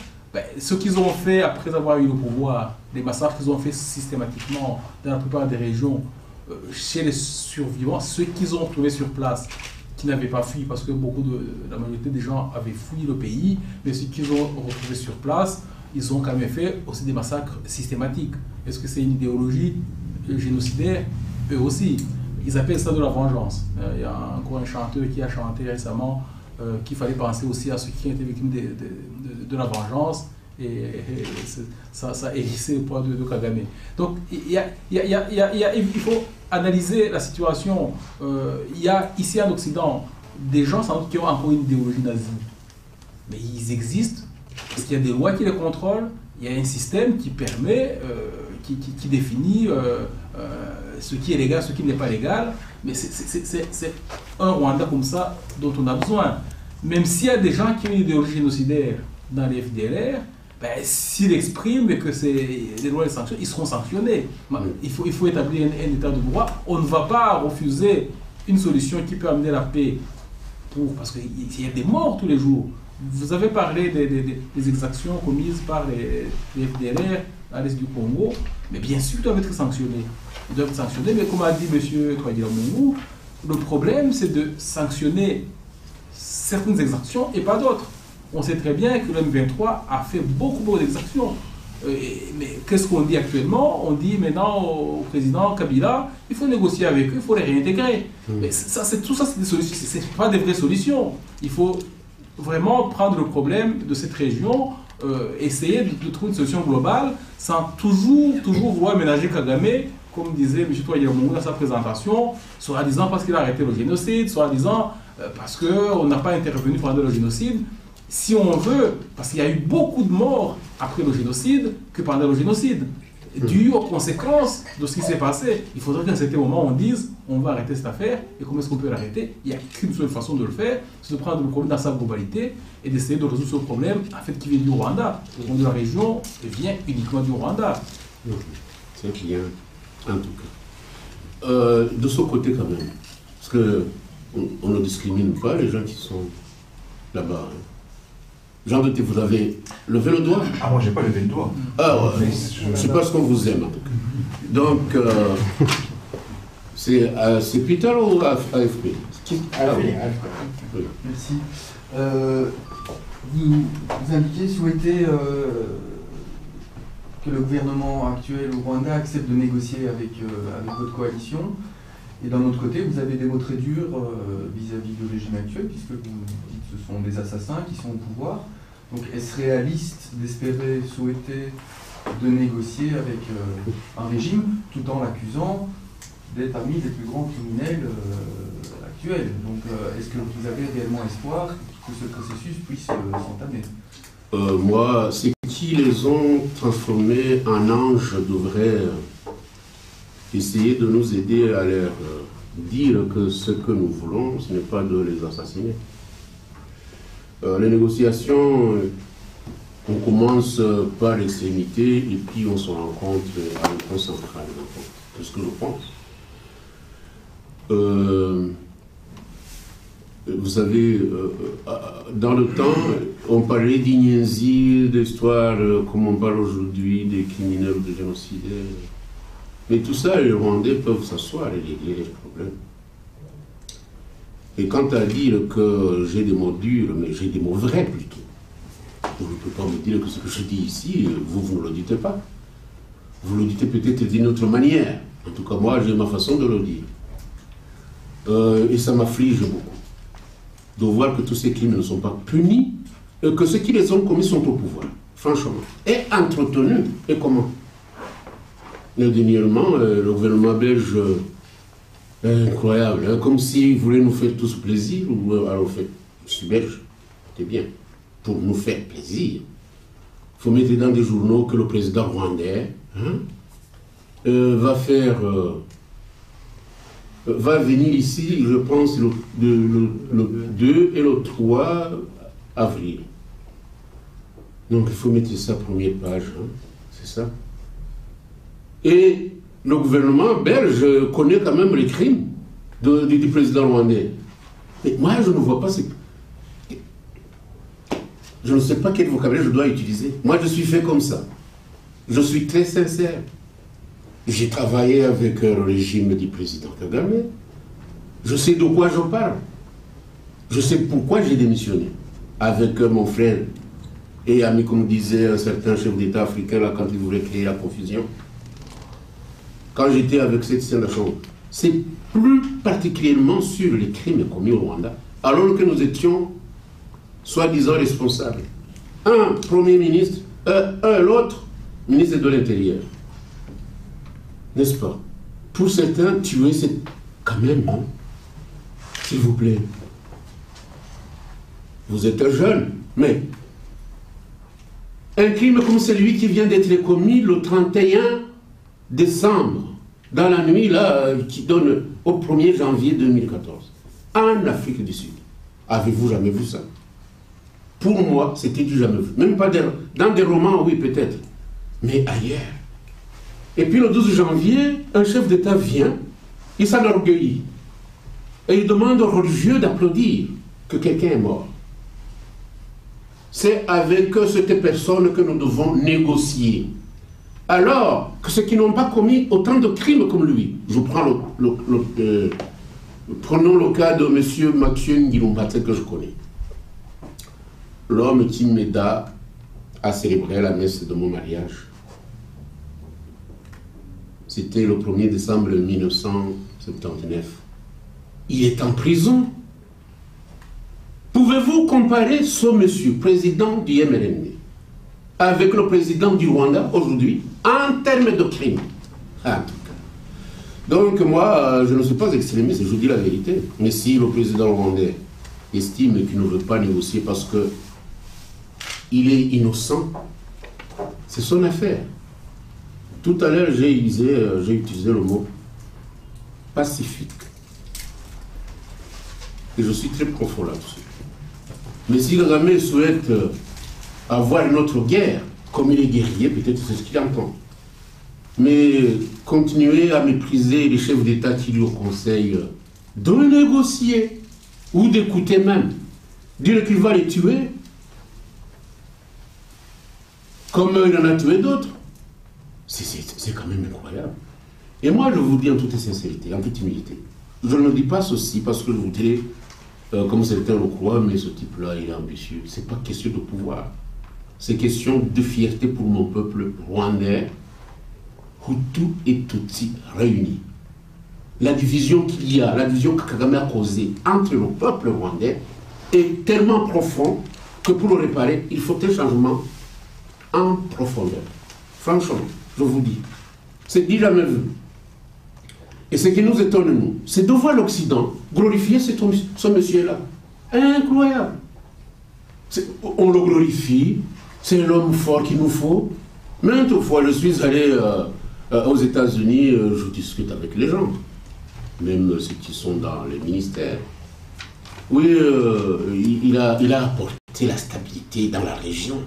ce qu'ils ont fait après avoir eu le pouvoir, les massacres qu'ils ont fait systématiquement dans la plupart des régions, chez les survivants, ceux qu'ils ont trouvés sur place, qui n'avaient pas fui, parce que la majorité des gens avaient fui le pays, mais ceux qu'ils ont retrouvés sur place, ils ont quand même fait aussi des massacres systématiques. Est-ce que c'est une idéologie génocidaire? Eux aussi. Ils appellent ça de la vengeance. Il y a encore un chanteur qui a chanté récemment qu'il fallait penser aussi à ceux qui ont été victimes de la vengeance, et ça a hérissé le poids de Kagame. Donc il faut analyser la situation. Il y a ici en Occident des gens sans doute qui ont encore une idéologie nazie, mais ils existent parce qu'il y a des lois qui les contrôlent, il y a un système qui permet, qui définit ce qui est légal, ce qui n'est pas légal, mais c'est un Rwanda comme ça dont on a besoin. Même s'il y a des gens qui ont une idéologie génocidaire dans les FDLR, s'ils expriment et que les lois les sanctionnent, ils seront sanctionnés. Il faut établir un état de droit. On ne va pas refuser une solution qui peut amener la paix, parce qu'il y a des morts tous les jours. Vous avez parlé des exactions commises par les FDLR à l'est du Congo, mais bien sûr, ils doivent être sanctionnés. Ils doivent être sanctionnés, mais comme a dit M. Twagiramungu, le problème, c'est de sanctionner certaines exactions et pas d'autres. On sait très bien que le M23 a fait beaucoup d'exactions. Mais qu'est-ce qu'on dit actuellement? On dit maintenant au président Kabila, il faut négocier avec eux, il faut les réintégrer. Mais tout ça, c'est des solutions, c'est pas des vraies solutions. Il faut vraiment prendre le problème de cette région, essayer de trouver une solution globale, sans toujours vouloir ménager Kagame, comme disait M. Twagiramungu dans sa présentation, soit disant parce qu'il a arrêté le génocide, soit disant parce qu'on n'a pas intervenu pendant le génocide. Si on veut, parce qu'il y a eu beaucoup de morts après le génocide que pendant le génocide, dû aux conséquences de ce qui s'est passé, il faudrait qu'à un certain moment on dise on va arrêter cette affaire. Et comment est-ce qu'on peut l'arrêter? Il n'y a qu'une seule façon de le faire, c'est de prendre le problème dans sa globalité et d'essayer de résoudre ce problème en fait qui vient du Rwanda. Le problème de la région vient uniquement du Rwanda. C'est bien, en tout cas. De ce côté quand même, parce qu'on ne discrimine pas les gens qui sont là-bas. Hein. Jean de T, vous avez levé le doigt? Ah, moi, j'ai pas levé le doigt. Ah ouais, c'est parce qu'on vous aime en tout cas. Donc, c'est Peter ou AFP? AFP. Merci. Vous indiquez souhaiter que le gouvernement actuel au Rwanda accepte de négocier avec votre coalition. Et d'un autre côté, vous avez des mots très durs vis-à-vis du régime actuel, puisque vous dites que ce sont des assassins qui sont au pouvoir. Donc est-ce réaliste d'espérer, souhaiter de négocier avec un régime tout en l'accusant d'être parmi les plus grands criminels actuels? Donc est-ce que vous avez réellement espoir que ce processus puisse s'entamer? Moi, c'est qui les ont transformés en anges devraient essayer de nous aider à leur dire que ce que nous voulons, ce n'est pas de les assassiner. Les négociations, on commence par l'extrémité et puis on se rencontre à un point central. C'est ce que je pense. Vous savez, dans le temps, on parlait d'Ignenzi, d'histoire comme on parle aujourd'hui, des criminels ou des génocidaires. Mais tout ça, les Rwandais peuvent s'asseoir et régler les problèmes. Et quant à dire que j'ai des mots durs, mais j'ai des mots vrais plutôt. Vous ne pouvez pas me dire que ce que je dis ici, vous ne le dites pas. Vous le dites peut-être d'une autre manière. En tout cas, moi, j'ai ma façon de le dire. Et ça m'afflige beaucoup. De voir que tous ces crimes ne sont pas punis, et que ceux qui les ont commis sont au pouvoir, franchement. Et entretenus. Et comment? Dernièrement, le gouvernement belge est incroyable, hein, comme s'il voulait nous faire tous plaisir. Alors, je suis belge, c'est bien, pour nous faire plaisir. Il faut mettre dans des journaux que le président rwandais va faire va venir ici, je pense, le 2 et le 3 avril. Donc il faut mettre ça première page, hein, c'est ça. Et le gouvernement belge connaît quand même les crimes du président rwandais. Mais moi, je ne vois pas je ne sais pas quel vocabulaire je dois utiliser. Moi, je suis fait comme ça. Je suis très sincère. J'ai travaillé avec le régime du président Kagame. Je sais de quoi je parle. Je sais pourquoi j'ai démissionné. Avec mon frère et ami, comme disait un certain chef d'État africain, là, quand il voulait créer la confusion. Quand j'étais avec cette Sénat-Chambre, c'est plus particulièrement sur les crimes commis au Rwanda, alors que nous étions soi-disant responsables. Un Premier ministre, l'autre ministre de l'Intérieur. N'est-ce pas? Pour certains, tuer, c'est quand même, hein? S'il vous plaît. Vous êtes jeune, mais un crime comme celui qui vient d'être commis le 31 décembre, dans la nuit là, qui donne au 1er janvier 2014, en Afrique du Sud. Avez-vous jamais vu ça? Pour moi, c'était du jamais vu. Même pas dans des romans, oui, peut-être, mais ailleurs. Et puis le 12 janvier, un chef d'État vient, il s'enorgueillit, et il demande aux religieux d'applaudir que quelqu'un est mort. C'est avec cette personne que nous devons négocier. Alors que ceux qui n'ont pas commis autant de crimes comme lui, je prends prenons le cas de M. Mathieu Ngilumbatse que je connais. L'homme qui m'aida à célébrer la messe de mon mariage. C'était le 1er décembre 1979. Il est en prison. Pouvez-vous comparer ce monsieur, président du MRND, avec le président du Rwanda aujourd'hui, en termes de crimes? En tout cas. Donc moi, je ne suis pas extrémiste, je vous dis la vérité. Mais si le président rwandais estime qu'il ne veut pas négocier parce que il est innocent, c'est son affaire. Tout à l'heure, j'ai utilisé le mot pacifique. Et je suis très profond là-dessus. Mais si Kagame souhaite avoir une autre guerre, comme il est guerrier, peut-être c'est ce qu'il entend. Mais continuer à mépriser les chefs d'État qui lui conseillent de négocier ou d'écouter même, dire qu'il va les tuer, comme il en a tué d'autres, c'est quand même incroyable. Et moi, je vous dis en toute sincérité, en toute humilité, je ne dis pas ceci parce que je voudrais, comme certains le croient, mais ce type-là, il est ambitieux. Ce n'est pas question de pouvoir. C'est question de fierté pour mon peuple rwandais, Hutu et Tutsi réunis. La division qu'il y a, la division que Kagame a causée entre le peuple rwandais est tellement profond que pour le réparer, il faut un changement en profondeur. Franchement, je vous dis, c'est dit jamais vu. Et ce qui nous étonne, nous, c'est de voir l'Occident glorifier ce monsieur-là. Incroyable. On le glorifie, c'est l'homme fort qu'il nous faut. Maintes fois, je suis allé aux États-Unis, je discute avec les gens, même ceux qui sont dans les ministères. Oui, il a apporté la stabilité dans la région.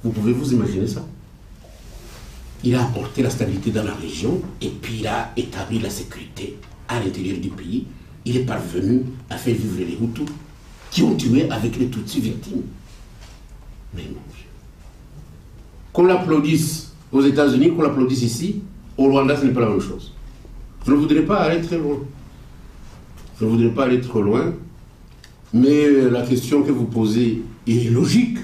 Vous pouvez vous imaginer ça? Il a apporté la stabilité dans la région et puis il a établi la sécurité à l'intérieur du pays. Il est parvenu à faire vivre les Hutus qui ont tué avec les Tutsis victimes. Mais mon Dieu. Qu'on l'applaudisse aux États-Unis, qu'on l'applaudisse ici, au Rwanda, ce n'est pas la même chose. Je ne voudrais pas aller très loin. Je ne voudrais pas aller trop loin, mais la question que vous posez est logique.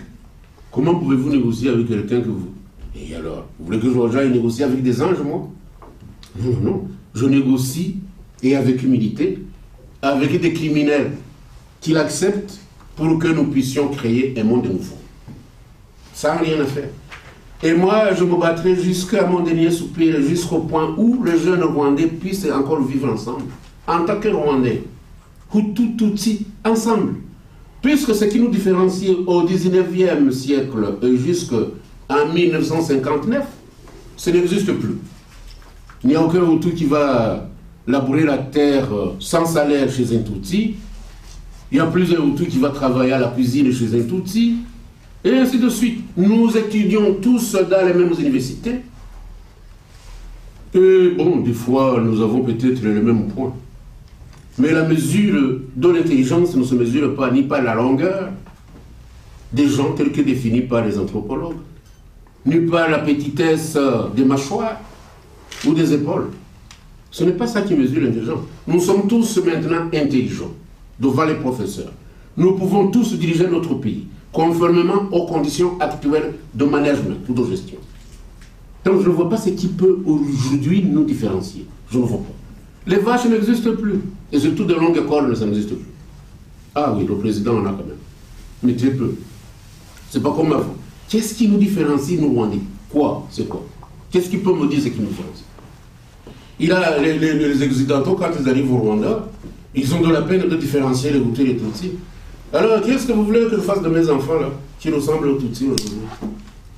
Comment pouvez-vous négocier avec quelqu'un que vous... Et alors, vous voulez que j'aille négocier avec des anges, moi? Non, non, non. Je négocie, et avec humilité, avec des criminels qui l'acceptent pour que nous puissions créer un monde nouveau. Ça n'a rien à faire. Et moi, je me battrai jusqu'à mon dernier soupir, jusqu'au point où les jeunes Rwandais puissent encore vivre ensemble. En tant que Rwandais, Hutu, Tutsi, ensemble. Puisque ce qui nous différencie au 19e siècle jusqu'en 1959, ce n'existe plus. Il n'y a aucun Hutu qui va labourer la terre sans salaire chez un Tutsi. Il y a plus d'un Hutu qui va travailler à la cuisine chez un Tutsi. Et ainsi de suite. Nous étudions tous dans les mêmes universités. Et bon, des fois, nous avons peut-être le même point. Mais la mesure de l'intelligence ne se mesure pas ni par la longueur des gens tels que définis par les anthropologues, ni par la petitesse des mâchoires ou des épaules. Ce n'est pas ça qui mesure l'intelligence. Nous sommes tous maintenant intelligents, devant les professeurs. Nous pouvons tous diriger notre pays, conformément aux conditions actuelles de management ou de gestion. Donc je ne vois pas ce qui peut aujourd'hui nous différencier. Je ne vois pas. Les vaches n'existent plus. Et surtout de longues cornes, ça n'existe plus. Ah oui, le président en a quand même. Mais très peu. C'est pas comme avant. Qu'est-ce qui nous différencie, nous, Rwandais? Quoi? C'est quoi? Qu'est-ce qui peut me dire ce qui nous différencie? Il a les Occidentaux, quand ils arrivent au Rwanda, ils ont de la peine de différencier les Hutus et les Tutsis. Alors, qu'est-ce que vous voulez que je fasse de mes enfants, là, qui ressemblent aux Tutsis aujourd'hui?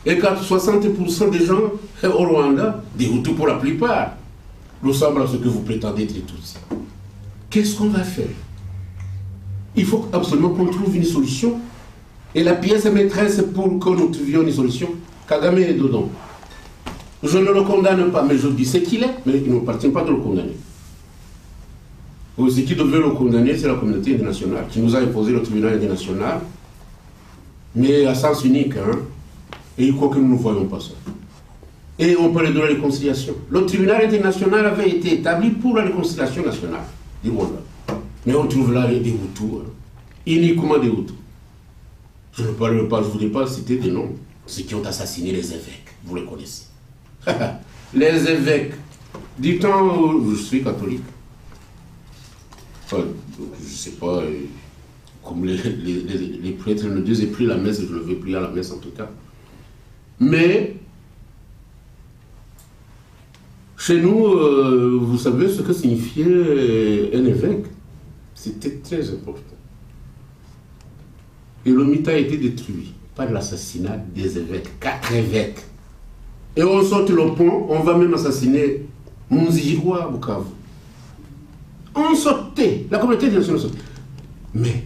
Et quand 60% des gens au Rwanda, des Hutus pour la plupart, ressemblent à ce que vous prétendez être les Tutsis. Qu'est-ce qu'on va faire? Il faut absolument qu'on trouve une solution. Et la pièce maîtresse pour que nous trouvions une solution, Kagame est dedans. Je ne le condamne pas, mais je dis ce qu'il est, mais il ne m'appartient pas de le condamner. Ce qui devait le condamner, c'est la communauté internationale, qui nous a imposé le tribunal international, mais à sens unique, hein, et il croit que nous ne voyons pas ça. Et on parlait de la réconciliation. Le tribunal international avait été établi pour la réconciliation nationale du Rwanda. Mais on trouve là des Hutus, hein, uniquement des Hutus. Je ne parle pas, je ne voudrais pas citer des noms. Ceux qui ont assassiné les évêques, vous les connaissez. Les évêques, du temps où je suis catholique, enfin, je ne sais pas, comme les prêtres ne disaient plus la messe, je ne vais plus à la messe en tout cas. Mais, chez nous, vous savez ce que signifiait un évêque? C'était très important. Et le mythe a été détruit par l'assassinat des évêques, 4 évêques. Et on saute le pont, on va même assassiner Munzihirwa à Bukavu. On sautait, la communauté internationale sautait. Mais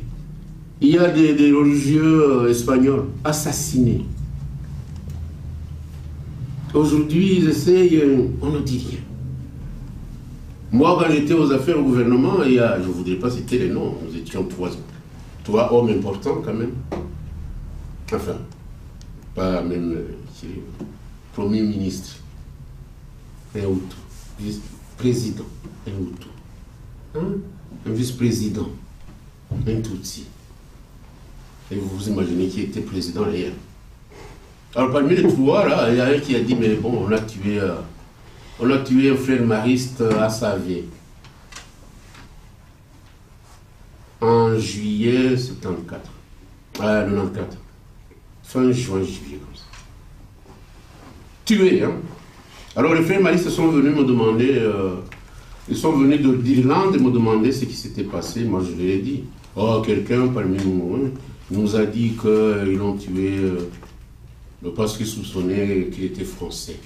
il y a des religieux espagnols assassinés. Aujourd'hui, ils essayent, on ne dit rien. Moi, quand j'étais aux affaires au gouvernement, je ne voudrais pas citer les noms, nous étions 3 hommes importants quand même. Enfin, pas même Premier ministre, un Hutu, vice-président, un Hutu, hein? Un vice-président, un Tutsi. Et vous vous imaginez qui était président hier. Alors parmi les 3, là, il y a un qui a dit, mais bon, on a tué un frère mariste à Savé. En juillet 74. Ah, 94. Fin juin, juillet, comme ça. Tué, hein. Alors les frères maristes sont venus me demander, ils sont venus d'Irlande me demander ce qui s'était passé. Moi je leur ai dit, oh, quelqu'un parmi nous, hein, nous a dit qu'ils l'ont tué parce qu'il soupçonnait qu'il était français.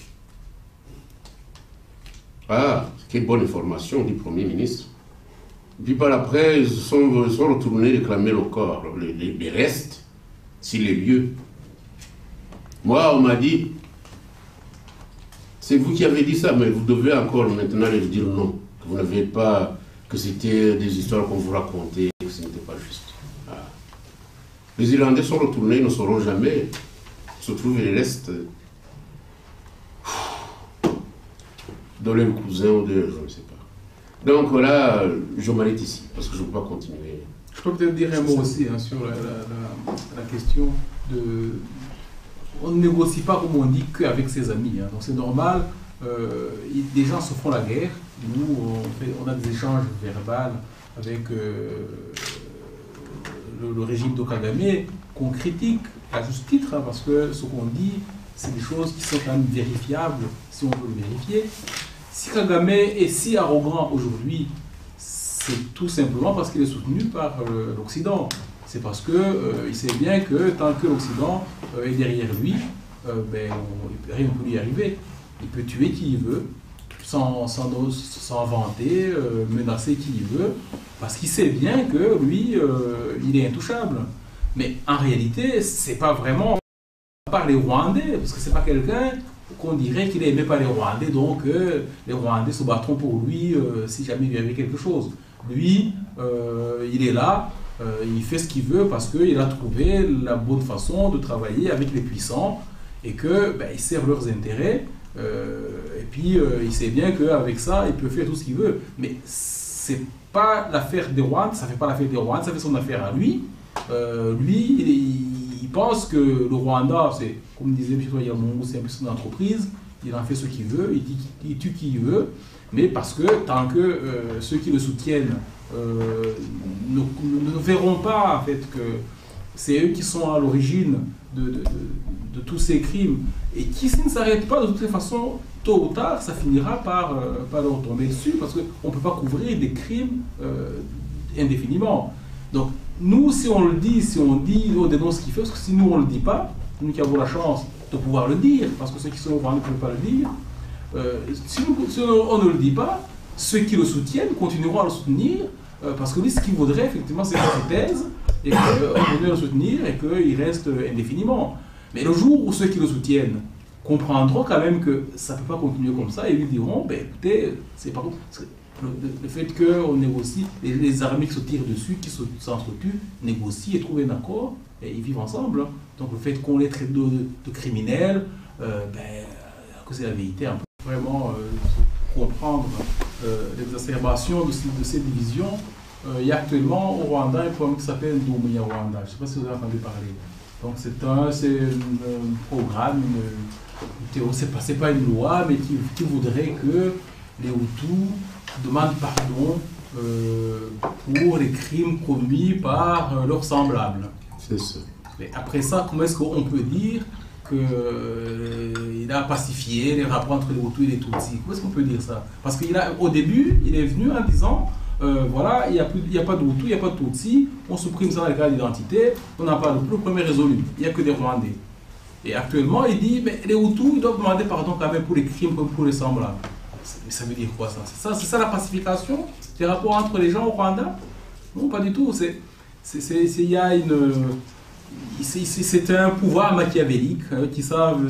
Ah, quelle bonne information du Premier ministre. Puis par après, ils sont retournés réclamer le corps, les restes, sur les lieux. Moi, on m'a dit, c'est vous qui avez dit ça, mais vous devez encore maintenant leur dire non, que vous n'avez pas, que c'était des histoires qu'on vous racontait, que ce n'était pas juste. Ah. Les Irlandais sont retournés, ils ne sauront jamais, se trouvent les restes de leur cousin ou de, je ne sais pas. Donc là, je m'arrête ici, parce que je ne peux pas continuer. Je peux peut-être dire un mot aussi hein, sur la question de... On ne négocie pas, comme on dit, qu'avec ses amis. Hein. Donc c'est normal, des gens se font la guerre. Nous, on a des échanges verbaux avec le régime de Kagame qu'on critique à juste titre, hein, parce que ce qu'on dit, c'est des choses qui sont quand même vérifiables, si on veut le vérifier. Si Kagame est si arrogant aujourd'hui, c'est tout simplement parce qu'il est soutenu par l'Occident. C'est parce qu'il sait bien que tant que l'Occident est derrière lui, rien ne peut lui arriver. Il peut tuer qui il veut, sans vanter, menacer qui il veut, parce qu'il sait bien que lui, il est intouchable. Mais en réalité, c'est pas vraiment par les Rwandais, parce que c'est pas quelqu'un qu'on dirait qu'il est aimé par les Rwandais, donc les Rwandais se battront pour lui si jamais il y avait quelque chose. Lui, il est là, il fait ce qu'il veut parce qu'il a trouvé la bonne façon de travailler avec les puissants et que il sert leurs intérêts. Et puis il sait bien qu'avec ça, il peut faire tout ce qu'il veut. Mais c'est pas l'affaire des Rwandais, ça fait pas l'affaire des Rwandais, ça fait son affaire à lui. Lui, il pense que le Rwanda, c'est, comme disait M. Yamongo, c'est un peu son entreprise, il en fait ce qu'il veut, il tue qui il veut, mais parce que tant que ceux qui le soutiennent ne verront pas en fait que c'est eux qui sont à l'origine de tous ces crimes, et qui s'ils ne s'arrêtent pas de toute façon, tôt ou tard, ça finira par leur tomber dessus, parce qu'on ne peut pas couvrir des crimes indéfiniment. Donc, nous, si on le dit, on dénonce ce qu'il fait, parce que si nous on ne le dit pas, nous qui avons la chance de pouvoir le dire, parce que ceux qui sont au Rwanda ne peuvent pas le dire, si on ne le dit pas, ceux qui le soutiennent continueront à le soutenir, parce que lui, ce qu'il voudrait, effectivement, c'est une thèse, et qu'on continue à le soutenir, et qu'il reste indéfiniment. Mais le jour où ceux qui le soutiennent comprendront quand même que ça ne peut pas continuer comme ça, et lui diront, écoutez, c'est pas bon. Le fait qu'on négocie, les armées qui se tirent dessus, qui s'entretuent, négocient et trouvent un accord, et ils vivent ensemble. Donc le fait qu'on les traite de criminels, que c'est la vérité, un peu. Vraiment comprendre l'exacerbation de ces divisions. Il y a actuellement au Rwanda un programme qui s'appelle Doumbouya Rwanda. Je ne sais pas si vous avez entendu parler. Donc c'est un programme, c'est pas une loi, mais qui voudrait que les Hutus demandent pardon pour les crimes commis par leurs semblables. C'est ça. Mais après ça, comment est-ce qu'on peut dire qu'il a pacifié les rapports entre les Hutus et les Tutsis? Comment est-ce qu'on peut dire ça? Parce qu'au début, il est venu en disant voilà, il n'y a pas de Hutus, il n'y a pas de Tutsis, on supprime ça dans les cas d'identité, on n'en parle plus, le premier résolu, il n'y a que des Rwandais. Et actuellement, il dit mais les Hutus, ils doivent demander pardon quand même pour les crimes comme pour les semblables. Mais ça veut dire quoi ça? C'est ça la pacification des rapports entre les gens au Rwanda? Non, pas du tout. C'est un pouvoir machiavélique qui savent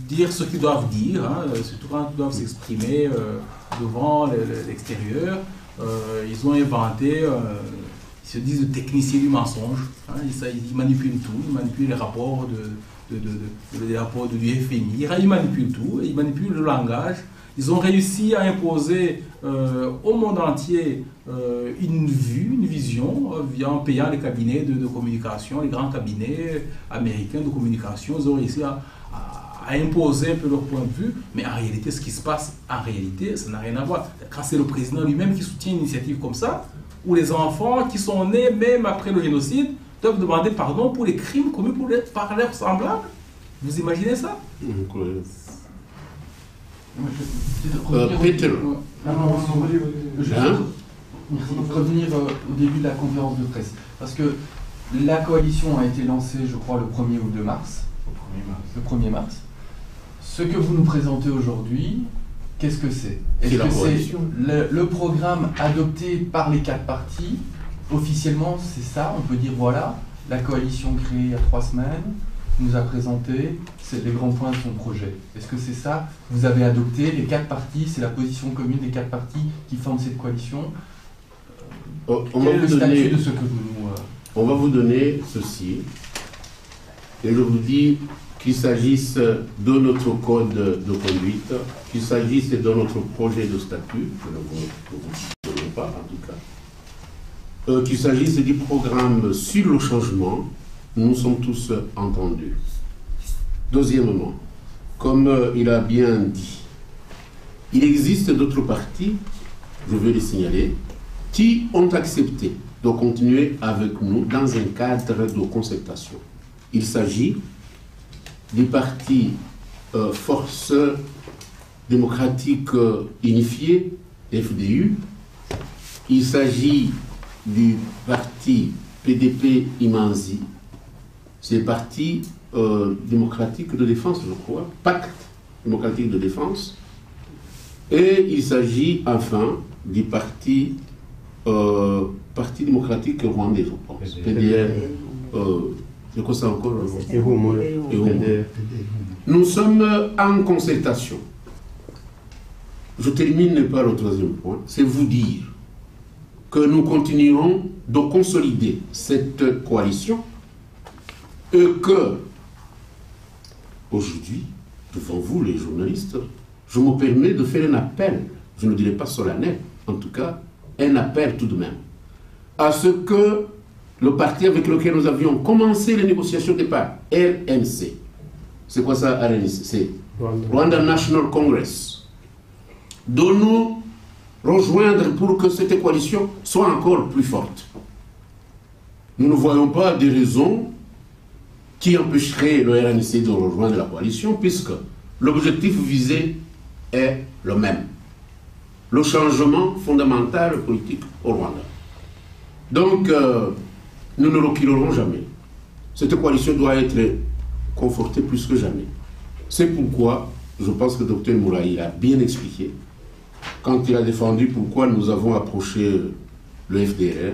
dire ce qu'ils doivent dire, surtout quand ils doivent s'exprimer devant l'extérieur. Ils ont inventé, ils se disent techniciens du mensonge. Ils manipulent tout, ils manipulent les rapports les rapports du FMI, ils manipulent tout, ils manipulent le langage. Ils ont réussi à imposer au monde entier une vision, en payant les cabinets de communication, les grands cabinets américains de communication. Ils ont réussi à imposer un peu leur point de vue, mais en réalité, ce qui se passe, en réalité, ça n'a rien à voir. Quand c'est le président lui-même qui soutient une initiative comme ça, où les enfants qui sont nés même après le génocide doivent demander pardon pour les crimes commis par leurs semblables, vous imaginez ça? Peter. Revenir au début de la conférence de presse. Parce que la coalition a été lancée, je crois, le 1er ou 2 mars. Le 1er mars. Ce que vous nous présentez aujourd'hui, qu'est-ce que c'est? Est-ce que c'est le programme adopté par les 4 partis? Officiellement, c'est ça. On peut dire, voilà, la coalition créée il y a 3 semaines nous a présenté les grands points de son projet. Est-ce que c'est ça? Vous avez adopté les 4 partis, c'est la position commune des 4 partis qui forment cette coalition. Quel est le statut de ce que vous nous... On va vous donner ceci, et je vous dis qu'il s'agisse de notre code de conduite, qu'il s'agisse de notre projet de statut, que nous ne vous donnons pas en tout cas, qu'il s'agisse du programme sur le changement, nous sommes tous entendus. Deuxièmement, comme il a bien dit, il existe d'autres partis, je veux les signaler, qui ont accepté de continuer avec nous dans un cadre de concertation. Il s'agit des partis Force démocratique unifiée, FDU. Il s'agit du parti PDP Imanzi. C'est le parti démocratique de défense, je crois, Pacte démocratique de défense. Et il s'agit enfin du parti démocratique rwandais, je pense. PDR. C'est quoi ça encore? Nous sommes en concertation. Je termine par le troisième point. C'est vous dire que nous continuerons de consolider cette coalition et que, aujourd'hui, devant vous les journalistes, je me permets de faire un appel, je ne dirais pas solennel, en tout cas, un appel tout de même, à ce que le parti avec lequel nous avions commencé les négociations de départ, RNC, c'est quoi ça RNC? C'est Rwanda National Congress, de nous rejoindre pour que cette coalition soit encore plus forte. Nous ne voyons pas des raisons qui empêcheraient le RNC de rejoindre la coalition, puisque l'objectif visé est le même. Le changement fondamental politique au Rwanda. Donc, nous ne reculerons jamais. Cette coalition doit être confortée plus que jamais. C'est pourquoi, je pense que le Dr Mouraï a bien expliqué, quand il a défendu pourquoi nous avons approché le FDR,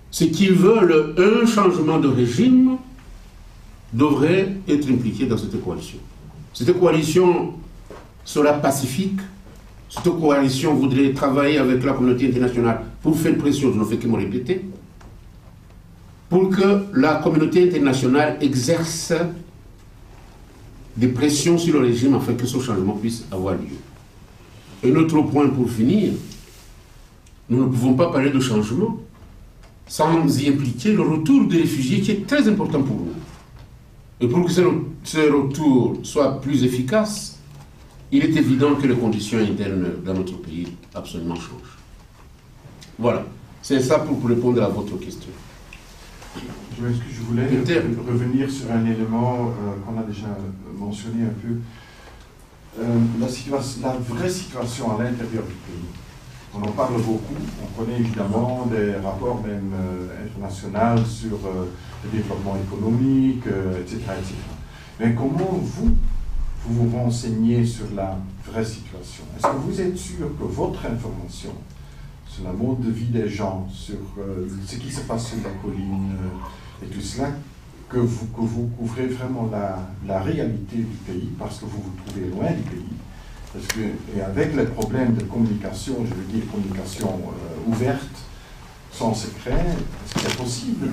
c'est qu'ils veulent un changement de régime devrait être impliqué dans cette coalition. Cette coalition sera pacifique. Cette coalition voudrait travailler avec la communauté internationale pour faire pression, je ne fais que me répéter, pour que la communauté internationale exerce des pressions sur le régime afin que ce changement puisse avoir lieu. Un autre point pour finir, nous ne pouvons pas parler de changement sans y impliquer le retour des réfugiés qui est très important pour nous. Et pour que ce retour soit plus efficace, il est évident que les conditions internes dans notre pays absolument changent. Voilà, c'est ça pour répondre à votre question. Je m'excuse, je voulais revenir sur un élément qu'on a déjà mentionné un peu. La vraie situation à l'intérieur du pays. On en parle beaucoup, on connaît évidemment des rapports même internationaux sur le développement économique, etc., etc. Mais comment vous renseignez sur la vraie situation? Est-ce que vous êtes sûr que votre information sur le mode de vie des gens, sur ce qui se passe sur la colline et tout cela, que vous couvrez vraiment la réalité du pays, parce que vous vous trouvez loin du pays, parce que, et avec les problèmes de communication, je veux dire communication ouverte, sans secret, est-ce qu'il est possible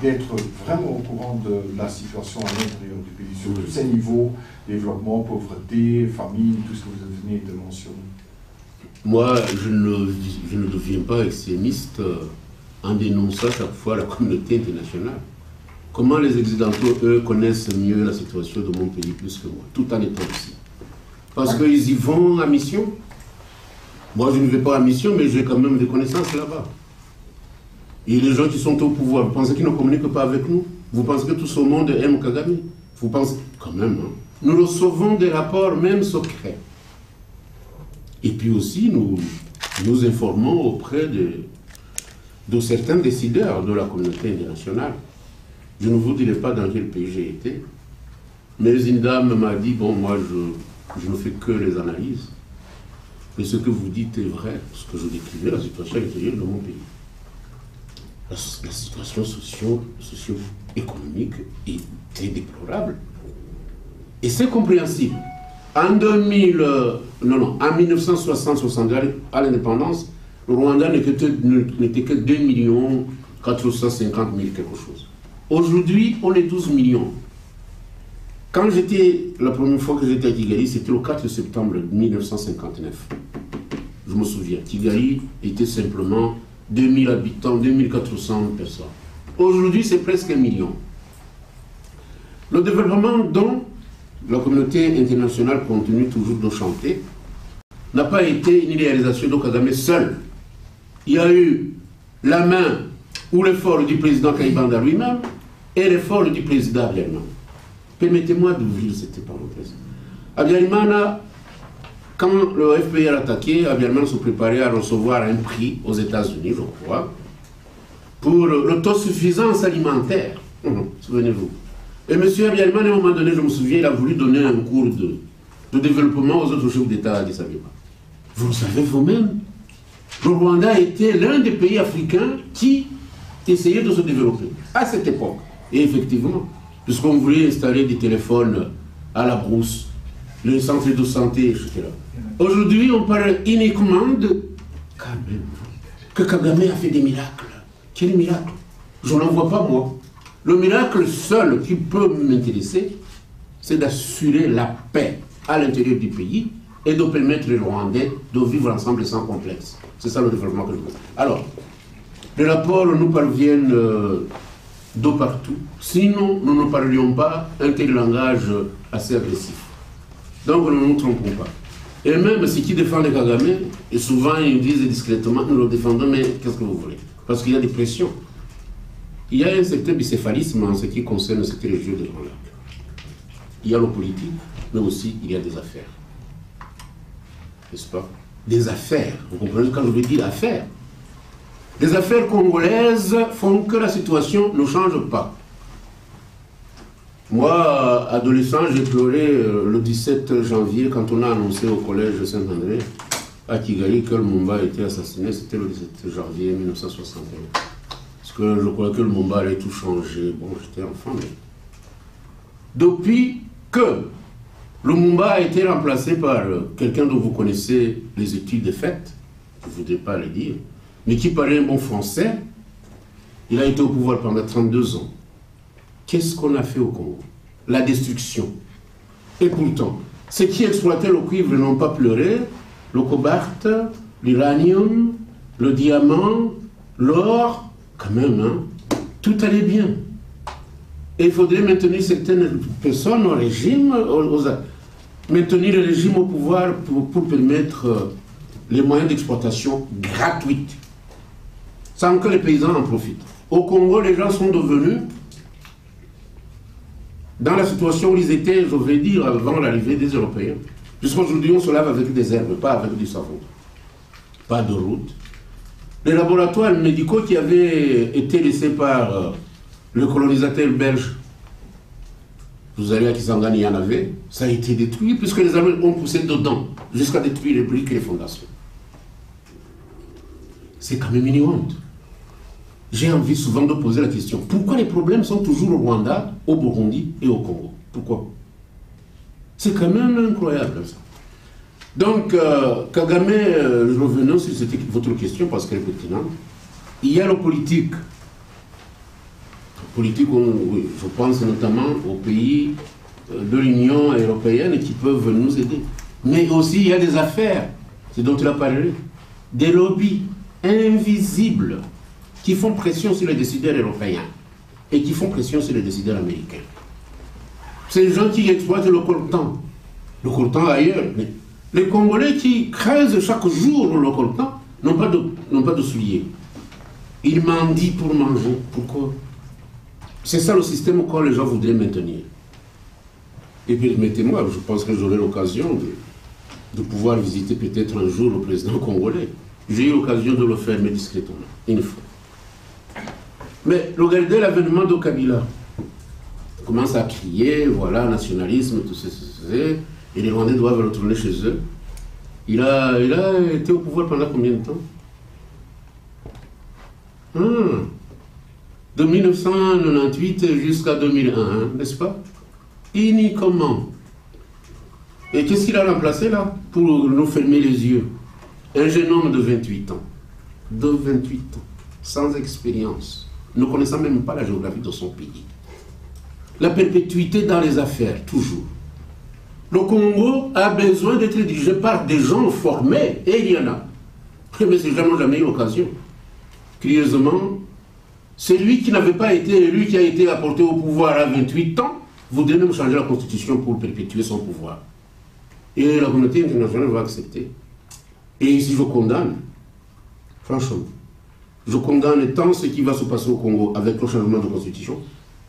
d'être vraiment au courant de la situation à l'intérieur du pays, sur tous ces niveaux, développement, pauvreté, famine, tout ce que vous venez de mentionner? Moi, je ne deviens pas extrémiste en dénonçant chaque fois la communauté internationale. Comment les Occidentaux, eux, connaissent mieux la situation de mon pays plus que moi, tout en étant ici? Parce qu'ils y vont à mission. Moi, je ne vais pas à mission, mais j'ai quand même des connaissances là-bas. Et les gens qui sont au pouvoir, vous pensez qu'ils ne communiquent pas avec nous? Vous pensez que tout ce monde aime Kagame? Vous pensez quand même, hein? Nous recevons des rapports, même secrets. Et puis aussi, nous informons auprès de certains décideurs de la communauté internationale. Je ne vous dirai pas dans quel pays j'ai été, mais une dame m'a dit, bon, moi, je ne fais que les analyses. Et ce que vous dites est vrai, ce que je décrivais, la situation intérieure de mon pays. La situation socio-économique est très déplorable. Et c'est compréhensible. En 1960-60, à l'indépendance, le Rwanda n'était que 2 450 000 quelque chose. Aujourd'hui, on est 12 millions. Quand la première fois que j'étais à Kigali, c'était le 4 septembre 1959. Je me souviens, Kigali était simplement 2000 habitants, 2400 personnes. Aujourd'hui, c'est presque 1 million. Le développement dont la communauté internationale continue toujours de chanter n'a pas été une réalisation de Kagame seul. Il y a eu la main ou l'effort du président Kayibanda lui-même et l'effort du président Abiyarimana. Permettez-moi d'ouvrir cette parenthèse. Abiyarimana, quand le FPI a attaqué, Abiyarimana se préparait à recevoir un prix aux États-Unis, je crois, pour l'autosuffisance alimentaire. Souvenez-vous. Et M. Abiyarimana, à un moment donné, je me souviens, il a voulu donner un cours de développement aux autres chefs d'État à Addis Abeba. Vous le savez vous-même. Le Rwanda était l'un des pays africains qui essayait de se développer à cette époque. Et effectivement, puisqu'on voulait installer des téléphones à la brousse, les centres de santé, etc. Aujourd'hui, on parle uniquement de... Quand même, que Kagame a fait des miracles. Quel miracle? Je n'en vois pas, moi. Le miracle seul qui peut m'intéresser, c'est d'assurer la paix à l'intérieur du pays et de permettre les Rwandais de vivre ensemble sans complexe. C'est ça le développement que je veux. Alors, les rapports nous parviennent de partout. Sinon, nous ne parlions pas un tel langage assez agressif. Donc, nous ne nous trompons pas. Et même ceux qui défendent Kagame, et souvent ils disent discrètement, nous le défendons, mais qu'est-ce que vous voulez? Parce qu'il y a des pressions. Il y a un certain bicéphalisme en ce qui concerne cette région de Grand Lac. Il y a le politique, mais aussi il y a des affaires. N'est-ce pas? Des affaires. Vous comprenez quand je veux dire affaires? Les affaires congolaises font que la situation ne change pas. Moi, adolescent, j'ai pleuré le 17 janvier quand on a annoncé au collège Saint-André à Kigali que Lumumba a été assassiné. C'était le 17 janvier 1961. Parce que je crois que Lumumba allait tout changer. Bon, j'étais enfant, mais... Depuis que Lumumba a été remplacé par quelqu'un dont vous connaissez les études faites, je ne voudrais pas le dire, mais qui parlait un bon français, il a été au pouvoir pendant 32 ans. Qu'est-ce qu'on a fait au Congo? La destruction. Et pourtant, ceux qui exploitaient le cuivre n'ont pas pleuré, le cobalt, l'uranium, le diamant, l'or, quand même, hein, tout allait bien. Et il faudrait maintenir certaines personnes au régime, maintenir le régime au pouvoir pour permettre les moyens d'exploitation gratuits, sans que les paysans en profitent. Au Congo, les gens sont devenus dans la situation où ils étaient, je vais dire, avant l'arrivée des Européens. Jusqu'aujourd'hui, on se lave avec des herbes, pas avec du savon. Pas de route. Les laboratoires médicaux qui avaient été laissés par le colonisateur belge, vous allez à Kisangani, il y en avait, ça a été détruit, puisque les Allemands ont poussé dedans, jusqu'à détruire les briques et les fondations. C'est quand même une honte. J'ai envie souvent de poser la question, pourquoi les problèmes sont toujours au Rwanda, au Burundi et au Congo? Pourquoi? C'est quand même incroyable ça. Donc, Kagame, revenons sur votre question parce qu'elle est pertinente. Il y a le politique. Politique, oui, je pense notamment aux pays de l'Union européenne qui peuvent nous aider. Mais aussi, il y a des affaires, c'est dont il a parlé, des lobbies invisibles qui font pression sur les décideurs européens et qui font pression sur les décideurs américains. Ces gens qui exploitent le coltan ailleurs. Mais les Congolais qui creusent chaque jour le coltan n'ont pas de souliers. Ils mendient pour manger. Pourquoi? C'est ça le système que les gens voudraient maintenir. Et permettez-moi, je pense que j'aurai l'occasion de pouvoir visiter peut-être un jour le président congolais. J'ai eu l'occasion de le faire, mais discrètement, une fois. Mais regardez l'avènement de Kabila. Il commence à crier, voilà, nationalisme, tout ça, et les Rwandais doivent retourner chez eux. Il a été au pouvoir pendant combien de temps? De 1998 jusqu'à 2001, n'est-ce pas? Uniquement. Et qu'est-ce qu'il a remplacé là? Pour nous fermer les yeux. Un jeune homme de 28 ans. De 28 ans. Sans expérience. Ne connaissant même pas la géographie de son pays. La perpétuité dans les affaires, toujours. Le Congo a besoin d'être dirigé par des gens formés, et il y en a. Mais ces gens n'ont jamais eu l'occasion. Curieusement, c'est lui qui n'avait pas été élu, qui a été apporté au pouvoir à 28 ans, voudrait même changer la constitution pour perpétuer son pouvoir. Et la communauté internationale va accepter. Et ici, je condamne, franchement, je condamne tant ce qui va se passer au Congo avec le changement de constitution,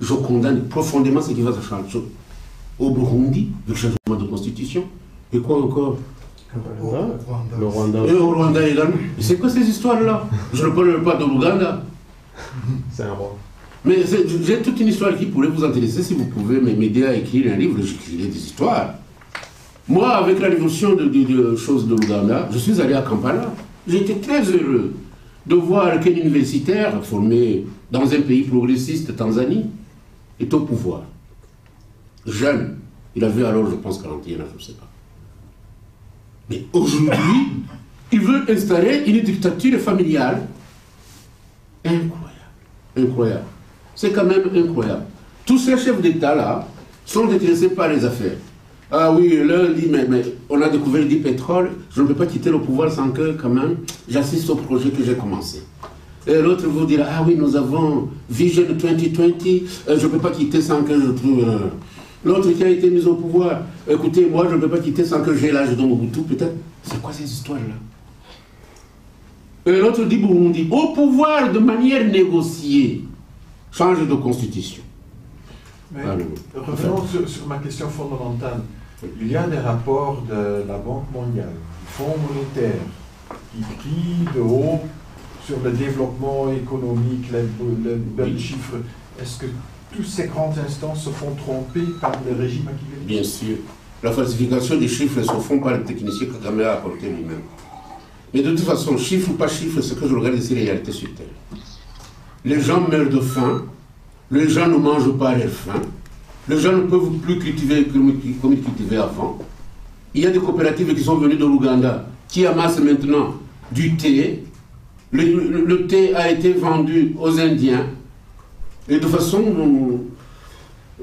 je condamne profondément ce qui va se changer au Burundi avec le changement de constitution. Et quoi encore? Le Rwanda. Et au Rwanda également. C'est quoi ces histoires-là? Je ne parle pas de l'Ouganda. C'est un roi. Mais j'ai toute une histoire qui pourrait vous intéresser si vous pouvez m'aider à écrire un livre, j'écrirai des histoires. Moi, avec la révolution de choses de l'Ouganda, je suis allé à Kampala. J'étais très heureux de voir qu'un universitaire formé dans un pays progressiste, Tanzanie, est au pouvoir. Jeune. Il avait alors, je pense, 41 ans, je ne sais pas. Mais aujourd'hui, il veut installer une dictature familiale. Incroyable. Incroyable. C'est quand même incroyable. Tous ces chefs d'État-là sont intéressés par les affaires. Ah oui, l'un dit, mais on a découvert du pétrole, je ne peux pas quitter le pouvoir sans que, quand même, j'assiste au projet que j'ai commencé. Et l'autre vous dira, ah oui, nous avons Vision 2020, je ne peux pas quitter sans que je trouve... L'autre qui a été mis au pouvoir, écoutez, moi, je ne peux pas quitter sans que j'ai l'âge de Mobutu, peut-être. C'est quoi ces histoires-là? Et l'autre dit, Burundi, au pouvoir de manière négociée, change de constitution. Mais revenons sur ma question fondamentale. Il y a des rapports de la Banque mondiale, du Fonds monétaire, qui crient de haut sur le développement économique, les belles chiffres. Est-ce que toutes ces grandes instances se font tromper par le régime à qui il est? Bien sûr. La falsification des chiffres se font par le technicien que Kagame a apporté lui-même. Mais de toute façon, chiffre ou pas chiffre, ce que je regarde, c'est la réalité sur Terre. Les gens meurent de faim. Les gens ne mangent pas à leur faim. Les gens ne peuvent plus cultiver comme ils cultivaient avant. Il y a des coopératives qui sont venues de l'Ouganda qui amassent maintenant du thé. Le thé a été vendu aux Indiens. Et de façon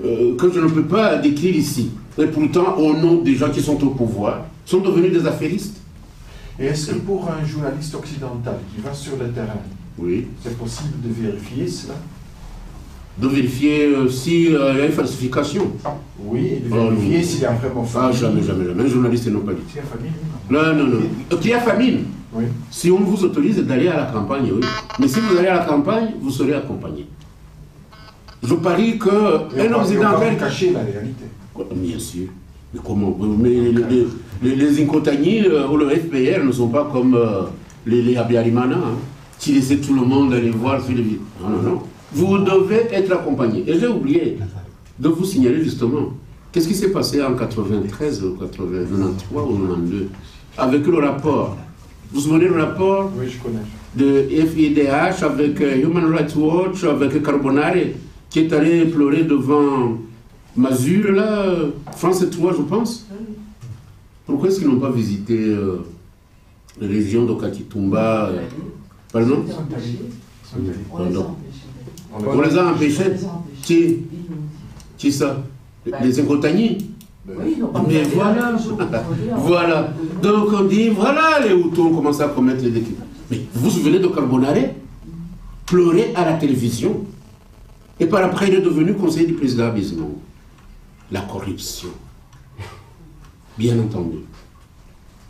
que je ne peux pas décrire ici. Et pourtant, au nom des gens qui sont au pouvoir, sont devenus des affairistes. Et est-ce que pour un journaliste occidental qui va sur le terrain, oui, c'est possible de vérifier cela? De vérifier s'il y a une falsification. Oui, et de vérifier s'il y a vraiment famine. Ah, jamais, jamais, jamais. Un journaliste non pas dit. S'il y a famine, non, non, non. Qu'il y a famine. Oui. Si on vous autorise d'aller à la campagne, oui. Mais si vous allez à la campagne, vous serez accompagné. Je parie qu'un occidental... Vous cacher la réalité. Bien sûr. Mais comment? Mais les Inkotani ou le FPR ne sont pas comme les Abiyarimana, hein, qui laissaient tout le monde aller voir sur les villes. Non, non, non. Vous devez être accompagné. Et j'ai oublié de vous signaler justement, qu'est-ce qui s'est passé en 93 ou 93 ou 92 avec le rapport. Vous vous souvenez du rapport? Oui, je connais. De FIDH avec Human Rights Watch, avec Carbonare, qui est allé pleurer devant Mazur, là, France 3, je pense. Pourquoi est-ce qu'ils n'ont pas visité les régions de Katitumba? Pardon? On les a empêchés. Qui ça? Les Inkotani? Mais voilà. Voilà. Donc on dit, voilà, les Hutus ont commencé à commettre les décrits. Mais vous vous souvenez de Carbonare? Pleurer à la télévision. Et par après, il est devenu conseiller du président Bizimana. La corruption. Bien entendu.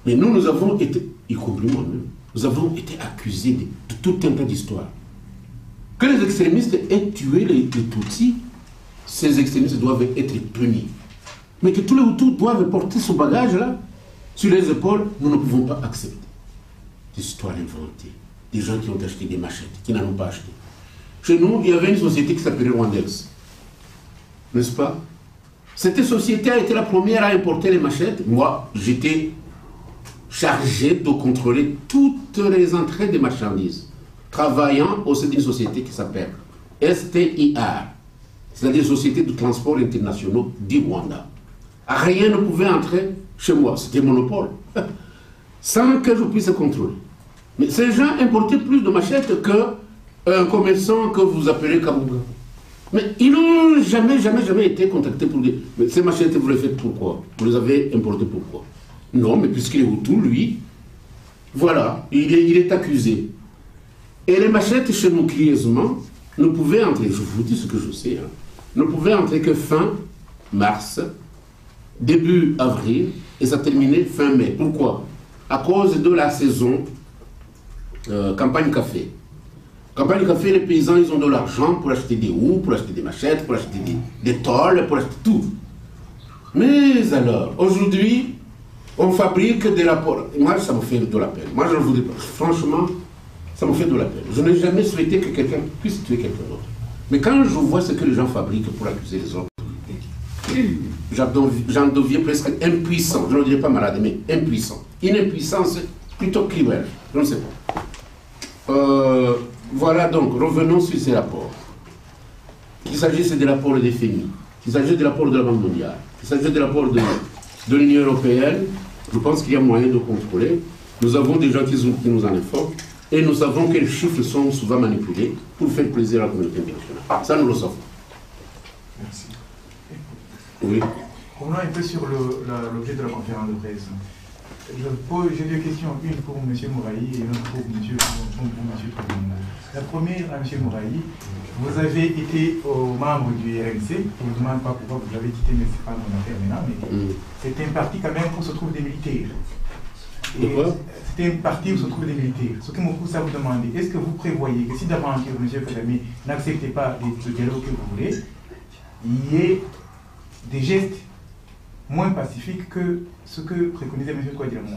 Mais nous avons été, y compris moi-même, nous avons été accusés de tout un tas d'histoires. Que les extrémistes aient tué les Tutsis, ces extrémistes doivent être punis. Mais que tous les Hutus doivent porter ce bagage-là sur les épaules, nous ne pouvons pas accepter. Des histoires inventées, des gens qui ont acheté des machettes, qui n'en ont pas acheté. Chez nous, il y avait une société qui s'appelait Rwandex. N'est-ce pas? Cette société a été la première à importer les machettes. Moi, j'étais chargé de contrôler toutes les entrées des marchandises, travaillant au sein d'une société qui s'appelle STIR, c'est-à-dire Société de transport internationaux du Rwanda. Rien ne pouvait entrer chez moi, c'était monopole, sans que je puisse contrôler. Mais ces gens importaient plus de machettes qu'un commerçant que vous appelez Kabuga. Mais ils n'ont jamais été contactés pour dire, mais ces machettes, vous les faites pourquoi? Vous les avez importées pourquoi? Non, mais puisqu'il est Hutu, lui, voilà, il est accusé. Et les machettes chez nous, curieusement, ne pouvaient entrer, je vous dis ce que je sais, hein, ne pouvaient entrer que fin mars, début avril, et ça terminait fin mai. Pourquoi? À cause de la saison campagne café. Campagne café, les paysans, ils ont de l'argent pour acheter des houes, pour acheter des machettes, pour acheter des tôles, pour acheter tout. Mais alors, aujourd'hui, on fabrique des rapports. Moi, ça me fait de la peine. Moi, je ne vous dis pas. Franchement, ça me fait de la peine. Je n'ai jamais souhaité que quelqu'un puisse tuer quelqu'un d'autre. Mais quand je vois ce que les gens fabriquent pour accuser les autres, j'en deviens presque impuissant. Je ne dirais pas malade, mais impuissant. Une impuissance plutôt cruelle. Je ne sais pas. Voilà donc, revenons sur ces rapports. Qu'il s'agisse des rapports des FMI, qu'il s'agisse des rapports de la Banque mondiale, qu'il s'agisse des rapports de l'Union européenne, je pense qu'il y a moyen de contrôler. Nous avons des gens qui nous en informent et nous savons que les chiffres sont souvent manipulés pour faire plaisir à la communauté internationale. Ça, nous le savons. Merci. Oui. Revenons un peu sur l'objet de la conférence de presse. J'ai deux questions, une pour M. Mourahi et une autre pour M. Tribunal. La première à M. Mourahi, vous avez été membre du RNC, je ne vous demande pas pourquoi vous l'avez quitté, mais ce n'est pas mon affaire maintenant, mais c'était un parti quand même où se trouvent des militaires. C'était un parti où se trouvent des militaires. Ce que me pousse à vous demander, est-ce que vous prévoyez que si d'aventure M. Kagame n'acceptait pas le dialogue que vous voulez, il y ait des gestes moins pacifiques que ce que préconisait M. Kouadilamo,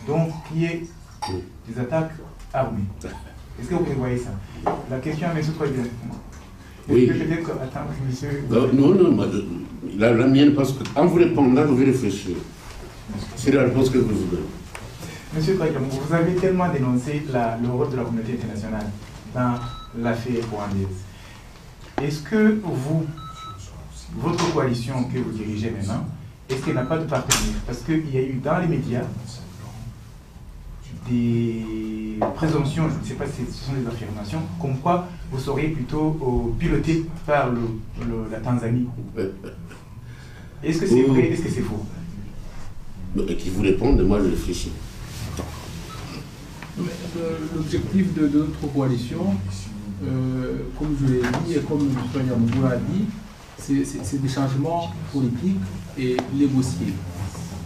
donc qui est des attaques armées. Est-ce que vous prévoyez ça? La question à M. Kouadilamo. Oui. Peut-être attendre que M. Non, la mienne, parce qu'en vous répondant, je vais réfléchir. C'est la réponse que je vous donne. Monsieur Kouadilamo, vous avez tellement dénoncé le rôle de la communauté internationale dans l'affaire rwandaise. Est-ce que votre coalition que vous dirigez maintenant, est-ce qu'elle n'a pas de partenaire? Parce qu'il y a eu dans les médias des présomptions, je ne sais pas si ce sont des affirmations, comme quoi vous seriez plutôt piloté par la Tanzanie. Est-ce que c'est vrai? Est-ce que c'est faux? Qui vous répondent, moi je réfléchis. L'objectif de notre coalition, comme je l'ai dit et comme M. Kouadilamo l'a dit, c'est des changements politiques et négociés.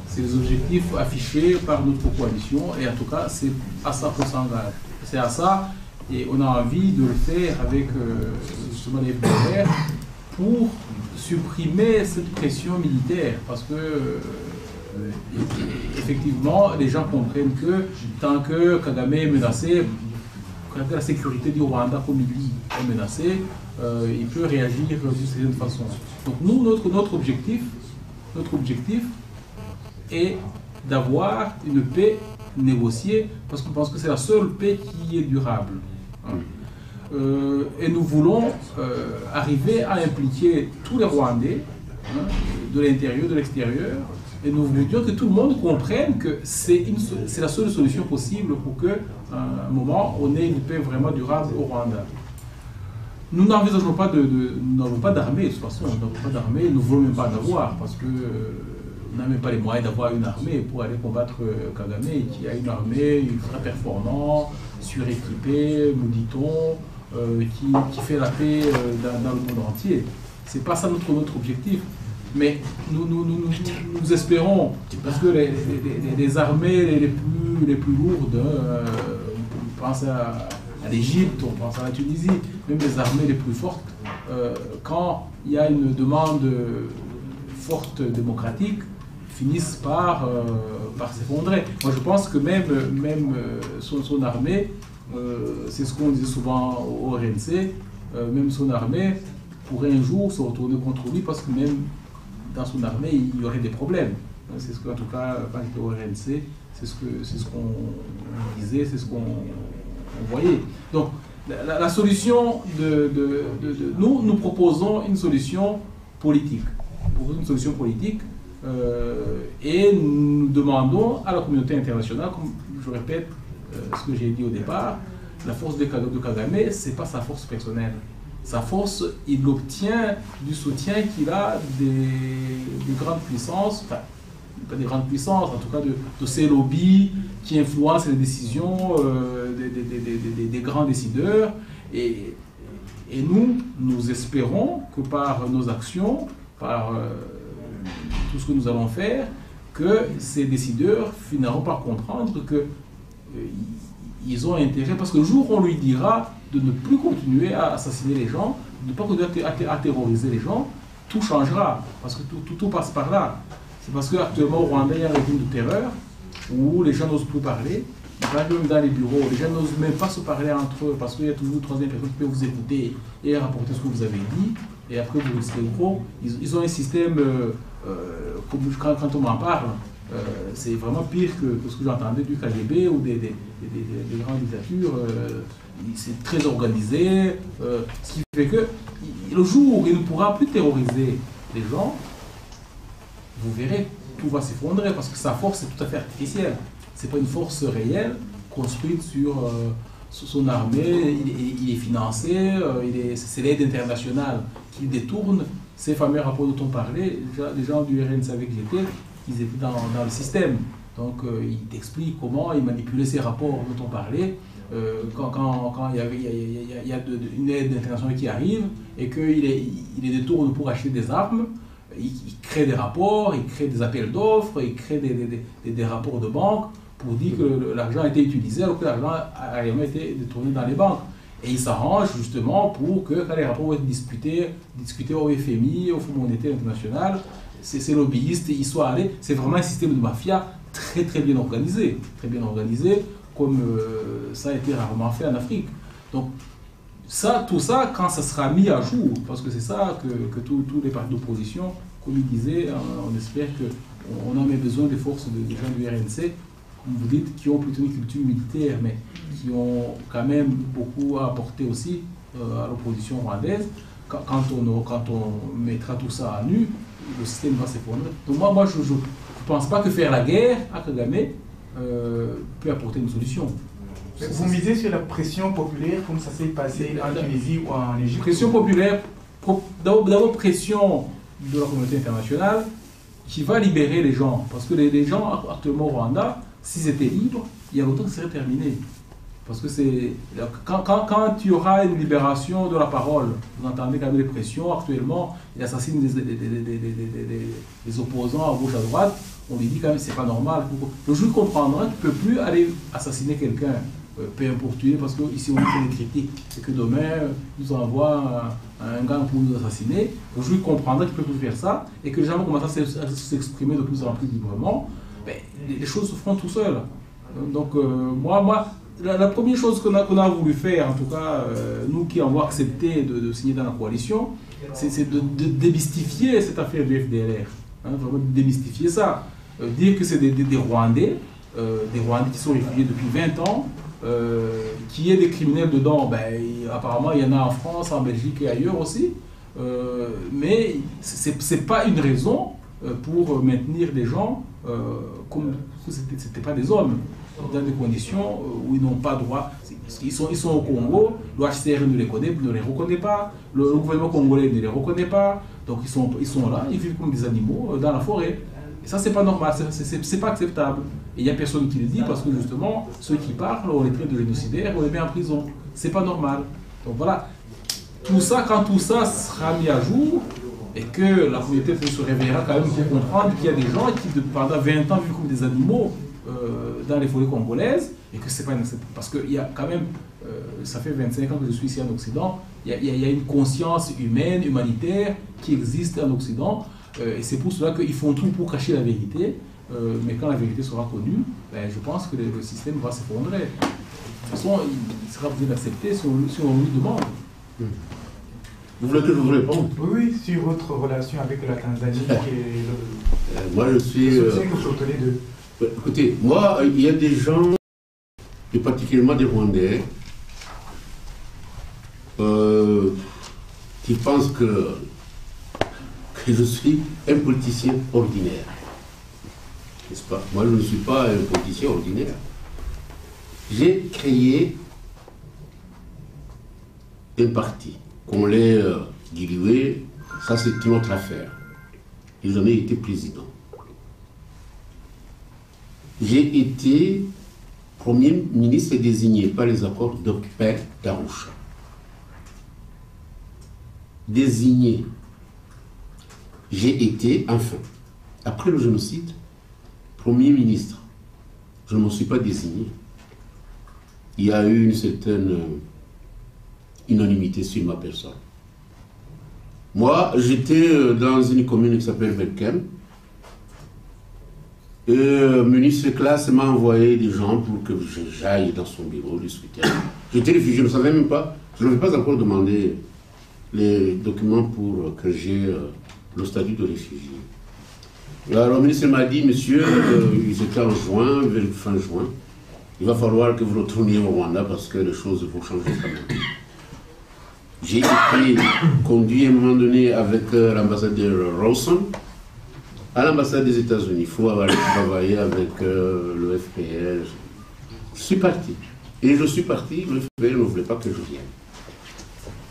C'est les objectifs affichés par notre coalition et en tout cas, c'est à ça qu'on s'engage. C'est à ça et on a envie de le faire avec justement les FDLR pour supprimer cette pression militaire parce que effectivement, les gens comprennent que tant que Kagame est menacé, quand la sécurité du Rwanda comme il dit est menacée, il peut réagir d'une certaine façon. Donc nous, notre objectif est d'avoir une paix négociée, parce qu'on pense que c'est la seule paix qui est durable. Et nous voulons arriver à impliquer tous les Rwandais, de l'intérieur, de l'extérieur, et nous voudrions que tout le monde comprenne que c'est la seule solution possible pour qu'à un moment, on ait une paix vraiment durable au Rwanda. Nous n'envisageons pas d'armée, de toute façon, nous n'avons pas d'armée, nous ne voulons même pas en avoir, parce que nous n'avons même pas les moyens d'avoir une armée pour aller combattre Kagame, qui a une armée très performante, suréquipée, nous dit-on, qui fait la paix dans le monde entier. Ce n'est pas ça notre objectif. Mais nous espérons, parce que les armées les plus lourdes, on pense à l'Égypte, on pense à la Tunisie, même les armées les plus fortes, quand il y a une demande forte démocratique, finissent par s'effondrer. Moi je pense que même son armée, c'est ce qu'on disait souvent au RNC, même son armée pourrait un jour se retourner contre lui parce que même dans son armée, il y aurait des problèmes. C'est ce qu'en tout cas, quand j'étais au RNC, c'est ce qu'on disait, c'est ce qu'on voyait. Donc, la solution nous proposons une solution politique. Et nous demandons à la communauté internationale, comme je répète ce que j'ai dit au départ, la force de Kagame, ce n'est pas sa force personnelle. Sa force, il obtient du soutien qu'il a des grandes puissances, enfin, pas des grandes puissances, en tout cas de ces lobbies qui influencent les décisions des grands décideurs. Et nous espérons que par nos actions, par tout ce que nous allons faire, que ces décideurs finiront par comprendre qu'ils ont intérêt, parce que le jour où on lui dira de ne plus continuer à assassiner les gens, de ne pas continuer à terroriser les gens, tout changera, parce que tout passe par là. C'est parce qu'actuellement au Rwanda, il y a un régime de terreur où les gens n'osent plus parler, même dans les bureaux, les gens n'osent même pas se parler entre eux, parce qu'il y a toujours une troisième personne qui peut vous écouter et rapporter ce que vous avez dit. et après vous risquez gros. Ils ont un système, quand on m'en parle, c'est vraiment pire que ce que j'entendais du KGB ou des grandes dictatures. C'est très organisé, ce qui fait que le jour où il ne pourra plus terroriser les gens, vous verrez, tout va s'effondrer parce que sa force est tout à fait artificielle. Ce n'est pas une force réelle construite sur son armée, il est financé, c'est l'aide internationale qui détourne ces fameux rapports dont on parlait. Les gens du RN savaient que ils étaient dans le système. Donc ils t'expliquent comment ils manipulaient ces rapports dont on parlait. Quand il y a une aide internationale qui arrive et qu'il les détourne pour acheter des armes, il crée des rapports, il crée des appels d'offres, il crée des rapports de banque pour dire que l'argent a été utilisé alors que l'argent a réellement été détourné dans les banques. Et il s'arrange justement pour que quand les rapports vont être discutés au FMI, au Fonds monétaire international, ces lobbyistes y soient allés. C'est vraiment un système de mafia très très bien organisé, comme ça a été rarement fait en Afrique. Donc tout ça, quand ça sera mis à jour, parce que c'est ça que tous les partis d'opposition, comme il disait, on espère qu'on a besoin des forces des gens du RNC, comme vous dites, qui ont plutôt une culture militaire, mais qui ont quand même beaucoup à apporter aussi à l'opposition rwandaise. Quand on mettra tout ça à nu, le système va s'effondrer. Donc moi je ne pense pas que faire la guerre à Kagame peut apporter une solution. Vous misez sur la pression populaire comme ça s'est passé en Tunisie ou en Égypte? Pression populaire, d'abord pression de la communauté internationale qui va libérer les gens. Parce que les gens actuellement au Rwanda, s'ils étaient libres, il y a longtemps que ça serait terminé. Parce que quand il y aura une libération de la parole, vous entendez quand même les pressions actuellement, il assassine des opposants à gauche, à droite, on lui dit quand même que c'est pas normal. Le juge comprendra qu'il ne peut plus aller assassiner quelqu'un, peu importe tuer, parce qu'ici on fait des critiques, et que demain nous envoie un gang pour nous assassiner. Le juge comprendra qu'il ne peut plus faire ça, et que les gens commencent à s'exprimer de plus en plus librement. Les choses se feront tout seuls. Donc la première chose qu'on a voulu faire, en tout cas, nous qui avons accepté de signer dans la coalition, c'est de démystifier cette affaire du FDLR. Vraiment démystifier ça. Dire que c'est des Rwandais qui sont réfugiés depuis 20 ans, qu'il y ait des criminels dedans, apparemment il y en a en France, en Belgique et ailleurs aussi, mais c'est pas une raison pour maintenir des gens comme si c'était pas des hommes, dans des conditions où ils n'ont pas droit. Ils sont au Congo, le HCR ne les reconnaît pas, le gouvernement congolais ne les reconnaît pas, donc ils sont là, ils vivent comme des animaux dans la forêt. Et ça, c'est pas normal, c'est pas acceptable. Et il n'y a personne qui le dit parce que justement, ceux qui parlent, on les traite de génocidaires, on les met en prison. C'est pas normal. Donc voilà, quand tout ça sera mis à jour, et que la communauté se réveillera quand même pour comprendre qu'il y a des gens qui, pendant 20 ans, vivent comme des animaux dans les forêts congolaises, et que c'est pas inacceptable. Parce qu'il y a quand même, ça fait 25 ans que je suis ici en Occident, il y a une conscience humaine, humanitaire, qui existe en Occident, et c'est pour cela qu'ils font tout pour cacher la vérité, mais quand la vérité sera connue, je pense que le système va s'effondrer. De toute façon, il sera obligé d'accepter si on lui demande. Vous voulez que je vous réponde? Oui, sur votre relation avec la Tanzanie et moi, je suis... le soutien que vous soutenez d'eux. Écoutez, moi, il y a des gens, et particulièrement des Rwandais, qui pensent que je suis un politicien ordinaire. N'est-ce pas? Moi, je ne suis pas un politicien ordinaire. J'ai créé un parti. Qu'on l'ait dilué, ça c'est une autre affaire. Et j'en ai été président. J'ai été Premier ministre désigné par les accords de paix d'Arusha. Désigné. J'ai été, enfin, après le génocide, Premier ministre. Je ne m'en suis pas désigné. Il y a eu une certaine unanimité sur ma personne. Moi, j'étais dans une commune qui s'appelle Belkem. Et le ministre de classe m'a envoyé des gens pour que j'aille dans son bureau discuter. J'étais réfugié, je ne savais même pas, je n'avais pas encore demandé les documents pour que j'ai le statut de réfugié. Alors le ministre m'a dit, monsieur, c'était en juin, vers fin juin, il va falloir que vous retourniez au Rwanda parce que les choses vont changer quand même. J'ai été conduit à un moment donné avec l'ambassadeur Rawson à l'ambassade des États-Unis. Il faut aller travailler avec le FPL. Je suis parti. Et je suis parti, le FPL ne voulait pas que je vienne.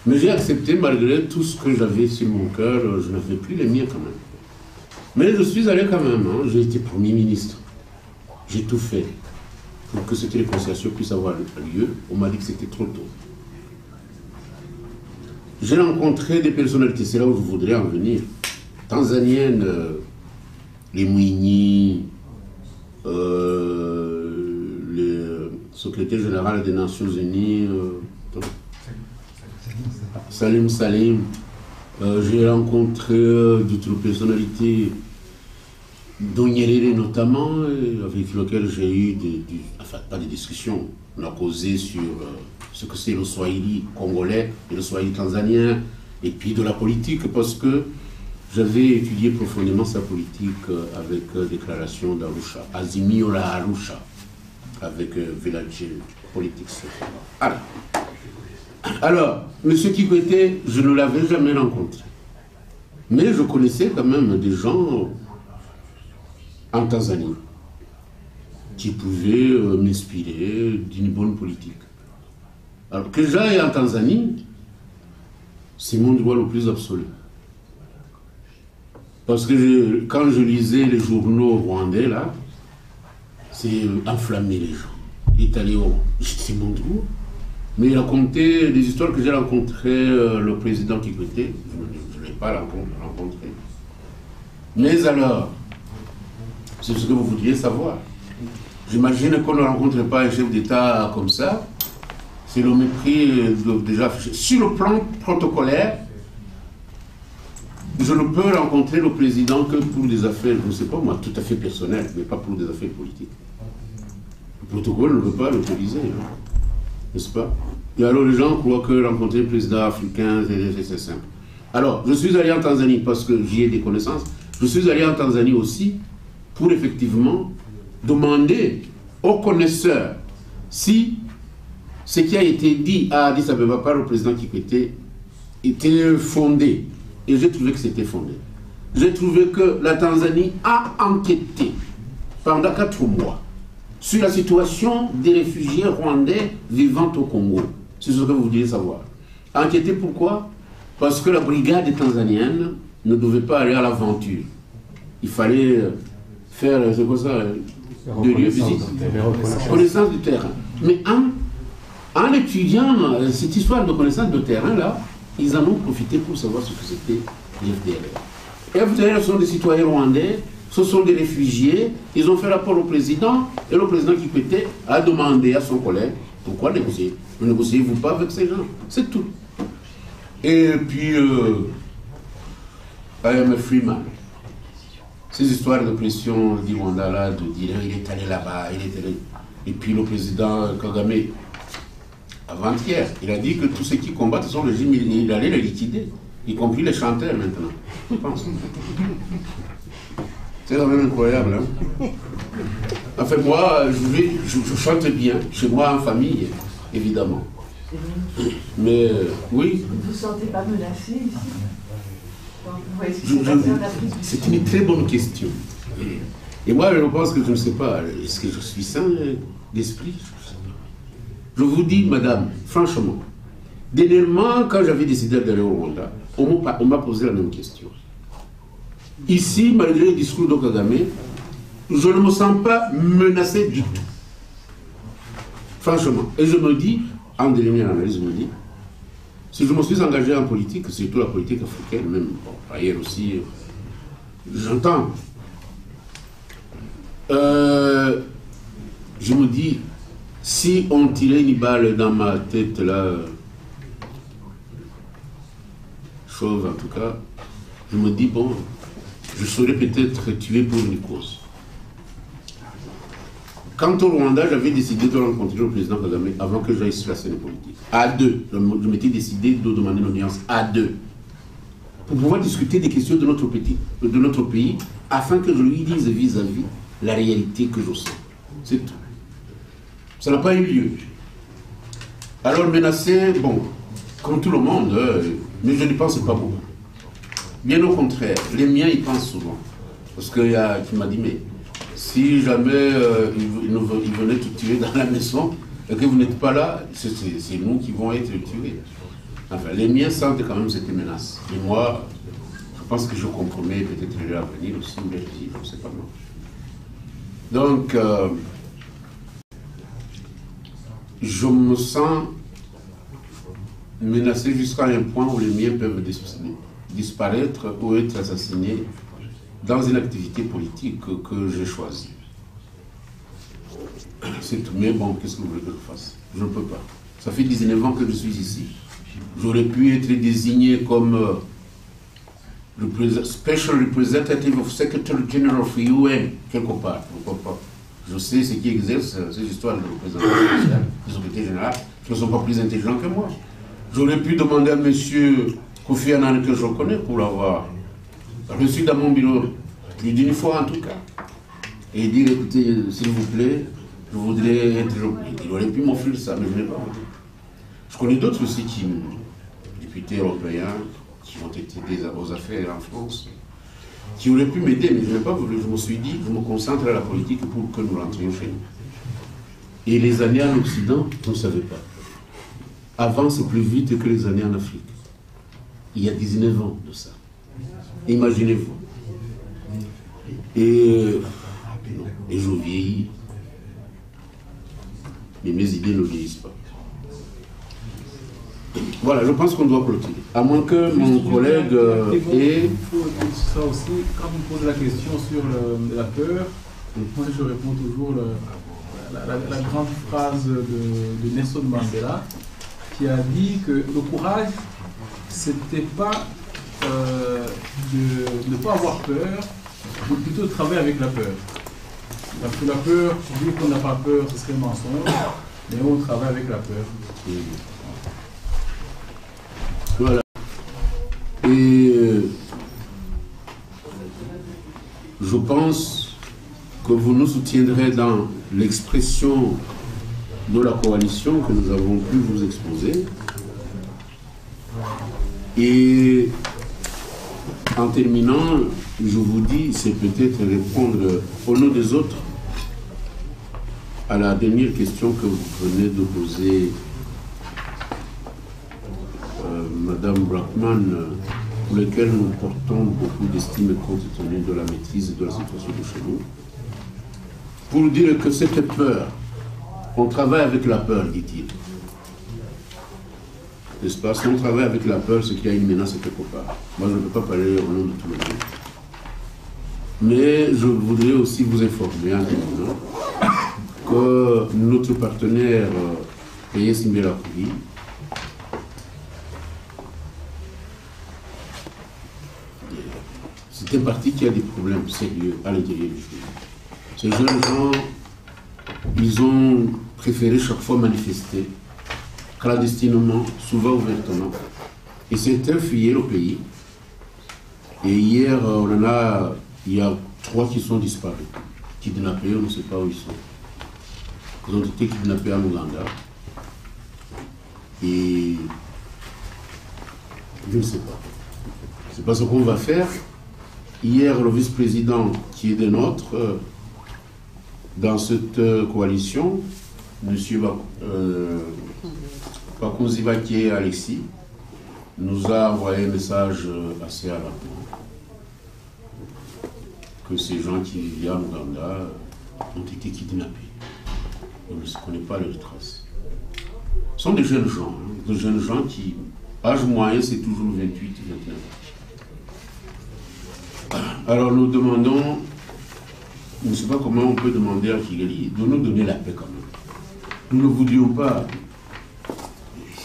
Mais j'ai accepté malgré tout ce que j'avais sur mon cœur, je n'avais plus les miens quand même. Mais je suis allé quand même, hein. J'ai été Premier ministre. J'ai tout fait pour que cette réconciliation puisse avoir lieu. On m'a dit que c'était trop tôt. J'ai rencontré des personnalités, c'est là où je voudrais en venir. Tanzaniennes, les Mwinyi, le secrétaire général des Nations Unies, Salim Salim. J'ai rencontré d'autres personnalités, Donyerere notamment, avec lequel j'ai eu enfin pas des discussions, on a causé sur ce que c'est le Swahili congolais et le Swahili tanzanien, et puis de la politique, parce que j'avais étudié profondément sa politique avec déclaration d'Arusha, Azimio la Arusha, avec Village Politics. Alors, M. Kikwete, je ne l'avais jamais rencontré. Mais je connaissais quand même des gens en Tanzanie qui pouvaient m'inspirer d'une bonne politique. Alors que j'aille en Tanzanie, c'est mon droit le plus absolu. Parce que quand je lisais les journaux rwandais, là, c'est enflammer les gens. Il est allé au... C'est mon droit. Mais il racontait des histoires que j'ai rencontré le président Kikwete. Je ne l'ai pas rencontré. Mais alors, c'est ce que vous voudriez savoir. J'imagine qu'on ne rencontre pas un chef d'État comme ça. C'est le mépris déjà affiché. Sur le plan protocolaire, je ne peux rencontrer le président que pour des affaires, je ne sais pas moi, tout à fait personnelles, mais pas pour des affaires politiques. Le protocole ne veut pas l'autoriser, hein, n'est-ce pas? Et alors les gens croient que rencontrer le président africain, c'est simple. Alors, je suis allé en Tanzanie parce que j'y ai des connaissances. Je suis allé en Tanzanie aussi pour effectivement demander aux connaisseurs si ce qui a été dit à Addis Abeba par le président Kikwete était fondé. Et j'ai trouvé que c'était fondé. J'ai trouvé que la Tanzanie a enquêté pendant 4 mois sur la situation des réfugiés rwandais vivant au Congo. C'est ce que vous devez savoir. Enquêter pourquoi? Parce que la brigade tanzanienne ne devait pas aller à l'aventure. Il fallait faire, c'est quoi ça, de lieux visite, connaissance du terrain. Mais en étudiant cette histoire de connaissance de terrain là, ils en ont profité pour savoir ce que c'était les FDLR. Les FDLR sont des citoyens rwandais, ce sont des réfugiés, ils ont fait rapport au président, et le président Kikwete a demandé à son collègue, pourquoi négocier? Ne négociez-vous pas avec ces gens? C'est tout. Et puis, I.M. Freeman, ces histoires de pression du Rwanda là, de dire il est allé là-bas, il est allé... Et puis le président Kagame, avant-hier, il a dit que tous ceux qui combattent son régime, il allait les liquider, y compris les chanteurs maintenant. Je pense. C'est quand même incroyable. Hein? Enfin, moi, je chante bien, chez moi en famille, évidemment. Mais oui. Vous ne vous sentez pas menacé ici? C'est une très bonne question. Et moi, je pense que je ne sais pas, est-ce que je suis sain d'esprit? Je vous dis, madame, franchement, dernièrement, quand j'avais décidé d'aller au Rwanda, on m'a posé la même question. Ici, malgré le discours de Kagame, je ne me sens pas menacé du tout. Franchement. Et je me dis, en dernière analyse, je me dis, si je me suis engagé en politique, surtout la politique africaine, même bon, ailleurs aussi, j'entends. Je me dis, si on tirait une balle dans ma tête, là, chauve en tout cas, je me dis, bon, je serais peut-être tué pour une cause. Quant au Rwanda, j'avais décidé de rencontrer le président Kagame avant que j'aille sur la scène politique. À deux. Je m'étais décidé de demander une audience à deux. Pour pouvoir discuter des questions de notre pays, afin que je lui dise vis-à-vis la réalité que je sens. C'est tout. Ça n'a pas eu lieu. Alors menacer, bon, comme tout le monde, mais je ne pense pas beaucoup. Bien au contraire, les miens y pensent souvent. Parce qu'il y a qui m'a dit, mais si jamais ils venaient te tuer dans la maison et que vous n'êtes pas là, c'est nous qui vont être tués. Enfin, les miens sentent quand même cette menace. Et moi, je pense que je compromets peut-être leur avenir aussi, mais je ne sais pas moi. Donc, je me sens menacé jusqu'à un point où les miens peuvent disparaître ou être assassinés dans une activité politique que j'ai choisie. C'est tout. Mais bon, qu'est-ce que vous voulez que je fasse? Je ne peux pas. Ça fait 19 ans que je suis ici. J'aurais pu être désigné comme Special Representative of Secretary General of UN, quelque part. Pourquoi pas? Je sais ce qui exerce ces histoires de représentation spéciale, des secrétaires généraux, qui ne sont pas plus intelligents que moi. J'aurais pu demander à M. Kofi Annan, que je connais, pour l'avoir reçu dans mon bureau, plus d'une fois en tout cas, et dire, écoutez, s'il vous plaît, je voudrais être... Il aurait pu m'offrir ça, mais je n'ai pas voulu. Je connais d'autres aussi députés européens, qui ont été aux affaires en France, qui auraient pu m'aider, mais je n'ai pas voulu. Je me suis dit, je me concentre à la politique pour que nous rentrions chez nous. Et les années en Occident, vous ne savez pas, avancent plus vite que les années en Afrique. Il y a 19 ans de ça. Imaginez-vous. Et je vieillis. Mais mes idées ne vieillissent pas. Voilà, je pense qu'on doit clôturer. À moins que mon collègue ait... Il faut ça aussi, quand vous me posez la question sur la peur, moi je réponds toujours la grande phrase de Nelson Mandela, qui a dit que le courage, c'était pas de ne pas avoir peur, mais plutôt de travailler avec la peur. Parce que la peur, vu qu'on n'a pas peur, ce serait un mensonge, mais on travaille avec la peur. Voilà. Et je pense que vous nous soutiendrez dans l'expression de la coalition que nous avons pu vous exposer. Et en terminant, je vous dis, c'est peut-être répondre au nom des autres à la dernière question que vous venez de poser, Madame Brackman, pour laquelle nous portons beaucoup d'estime compte tenu de la maîtrise de la situation de chez nous. Pour dire que cette peur, on travaille avec la peur, dit-il. N'est-ce pas? Si on travaille avec la peur, c'est qu'il y a une menace quelque part. Moi, je ne peux pas parler au nom de tout le monde. Mais je voudrais aussi vous informer en terminant que notre partenaire PS Mbelakoui c'est un parti qui a des problèmes sérieux à l'intérieur du pays. Ces jeunes gens, ils ont préféré chaque fois manifester clandestinement, souvent ouvertement. Et certains fuyaient le pays. Et hier, il y a 3 qui sont disparus, kidnappés, on ne sait pas où ils sont. Ils ont été kidnappés en Ouganda. Et je ne sais pas. C'est pas ce qu'on va faire. Hier, le vice-président qui est des nôtres, dans cette coalition, M. Bakounzi Alexis, nous a envoyé un message assez alarmant que ces gens qui vivaient en Ouganda ont été kidnappés. On ne connaît pas leurs traces. Ce sont des jeunes gens, qui, âge moyen, c'est toujours 28, 29 ans. Alors nous demandons, je ne sais pas comment on peut demander à Kigali de nous donner la paix quand même. Nous ne voudrions pas,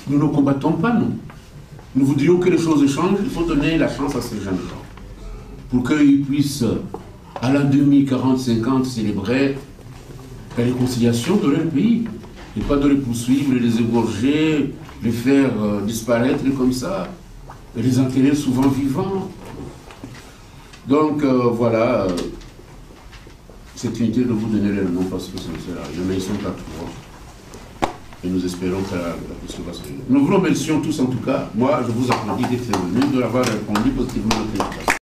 nous ne combattons pas nous. Nous voudrions que les choses changent, il faut donner la chance à ces jeunes gens. Pour qu'ils puissent, à l'an 2040, 50, célébrer la réconciliation de leur pays, et pas de les poursuivre, les égorger, les faire disparaître comme ça, et les enterrer souvent vivants. Donc voilà, c'est inutile de vous donner les noms parce que ça ne sert à rien, mais ils sont à 3. Et nous espérons que la question va se régler. Nous vous remercions tous en tout cas. Moi, je vous applaudis d'être venus, de l'avoir répondu positivement à notre invitation.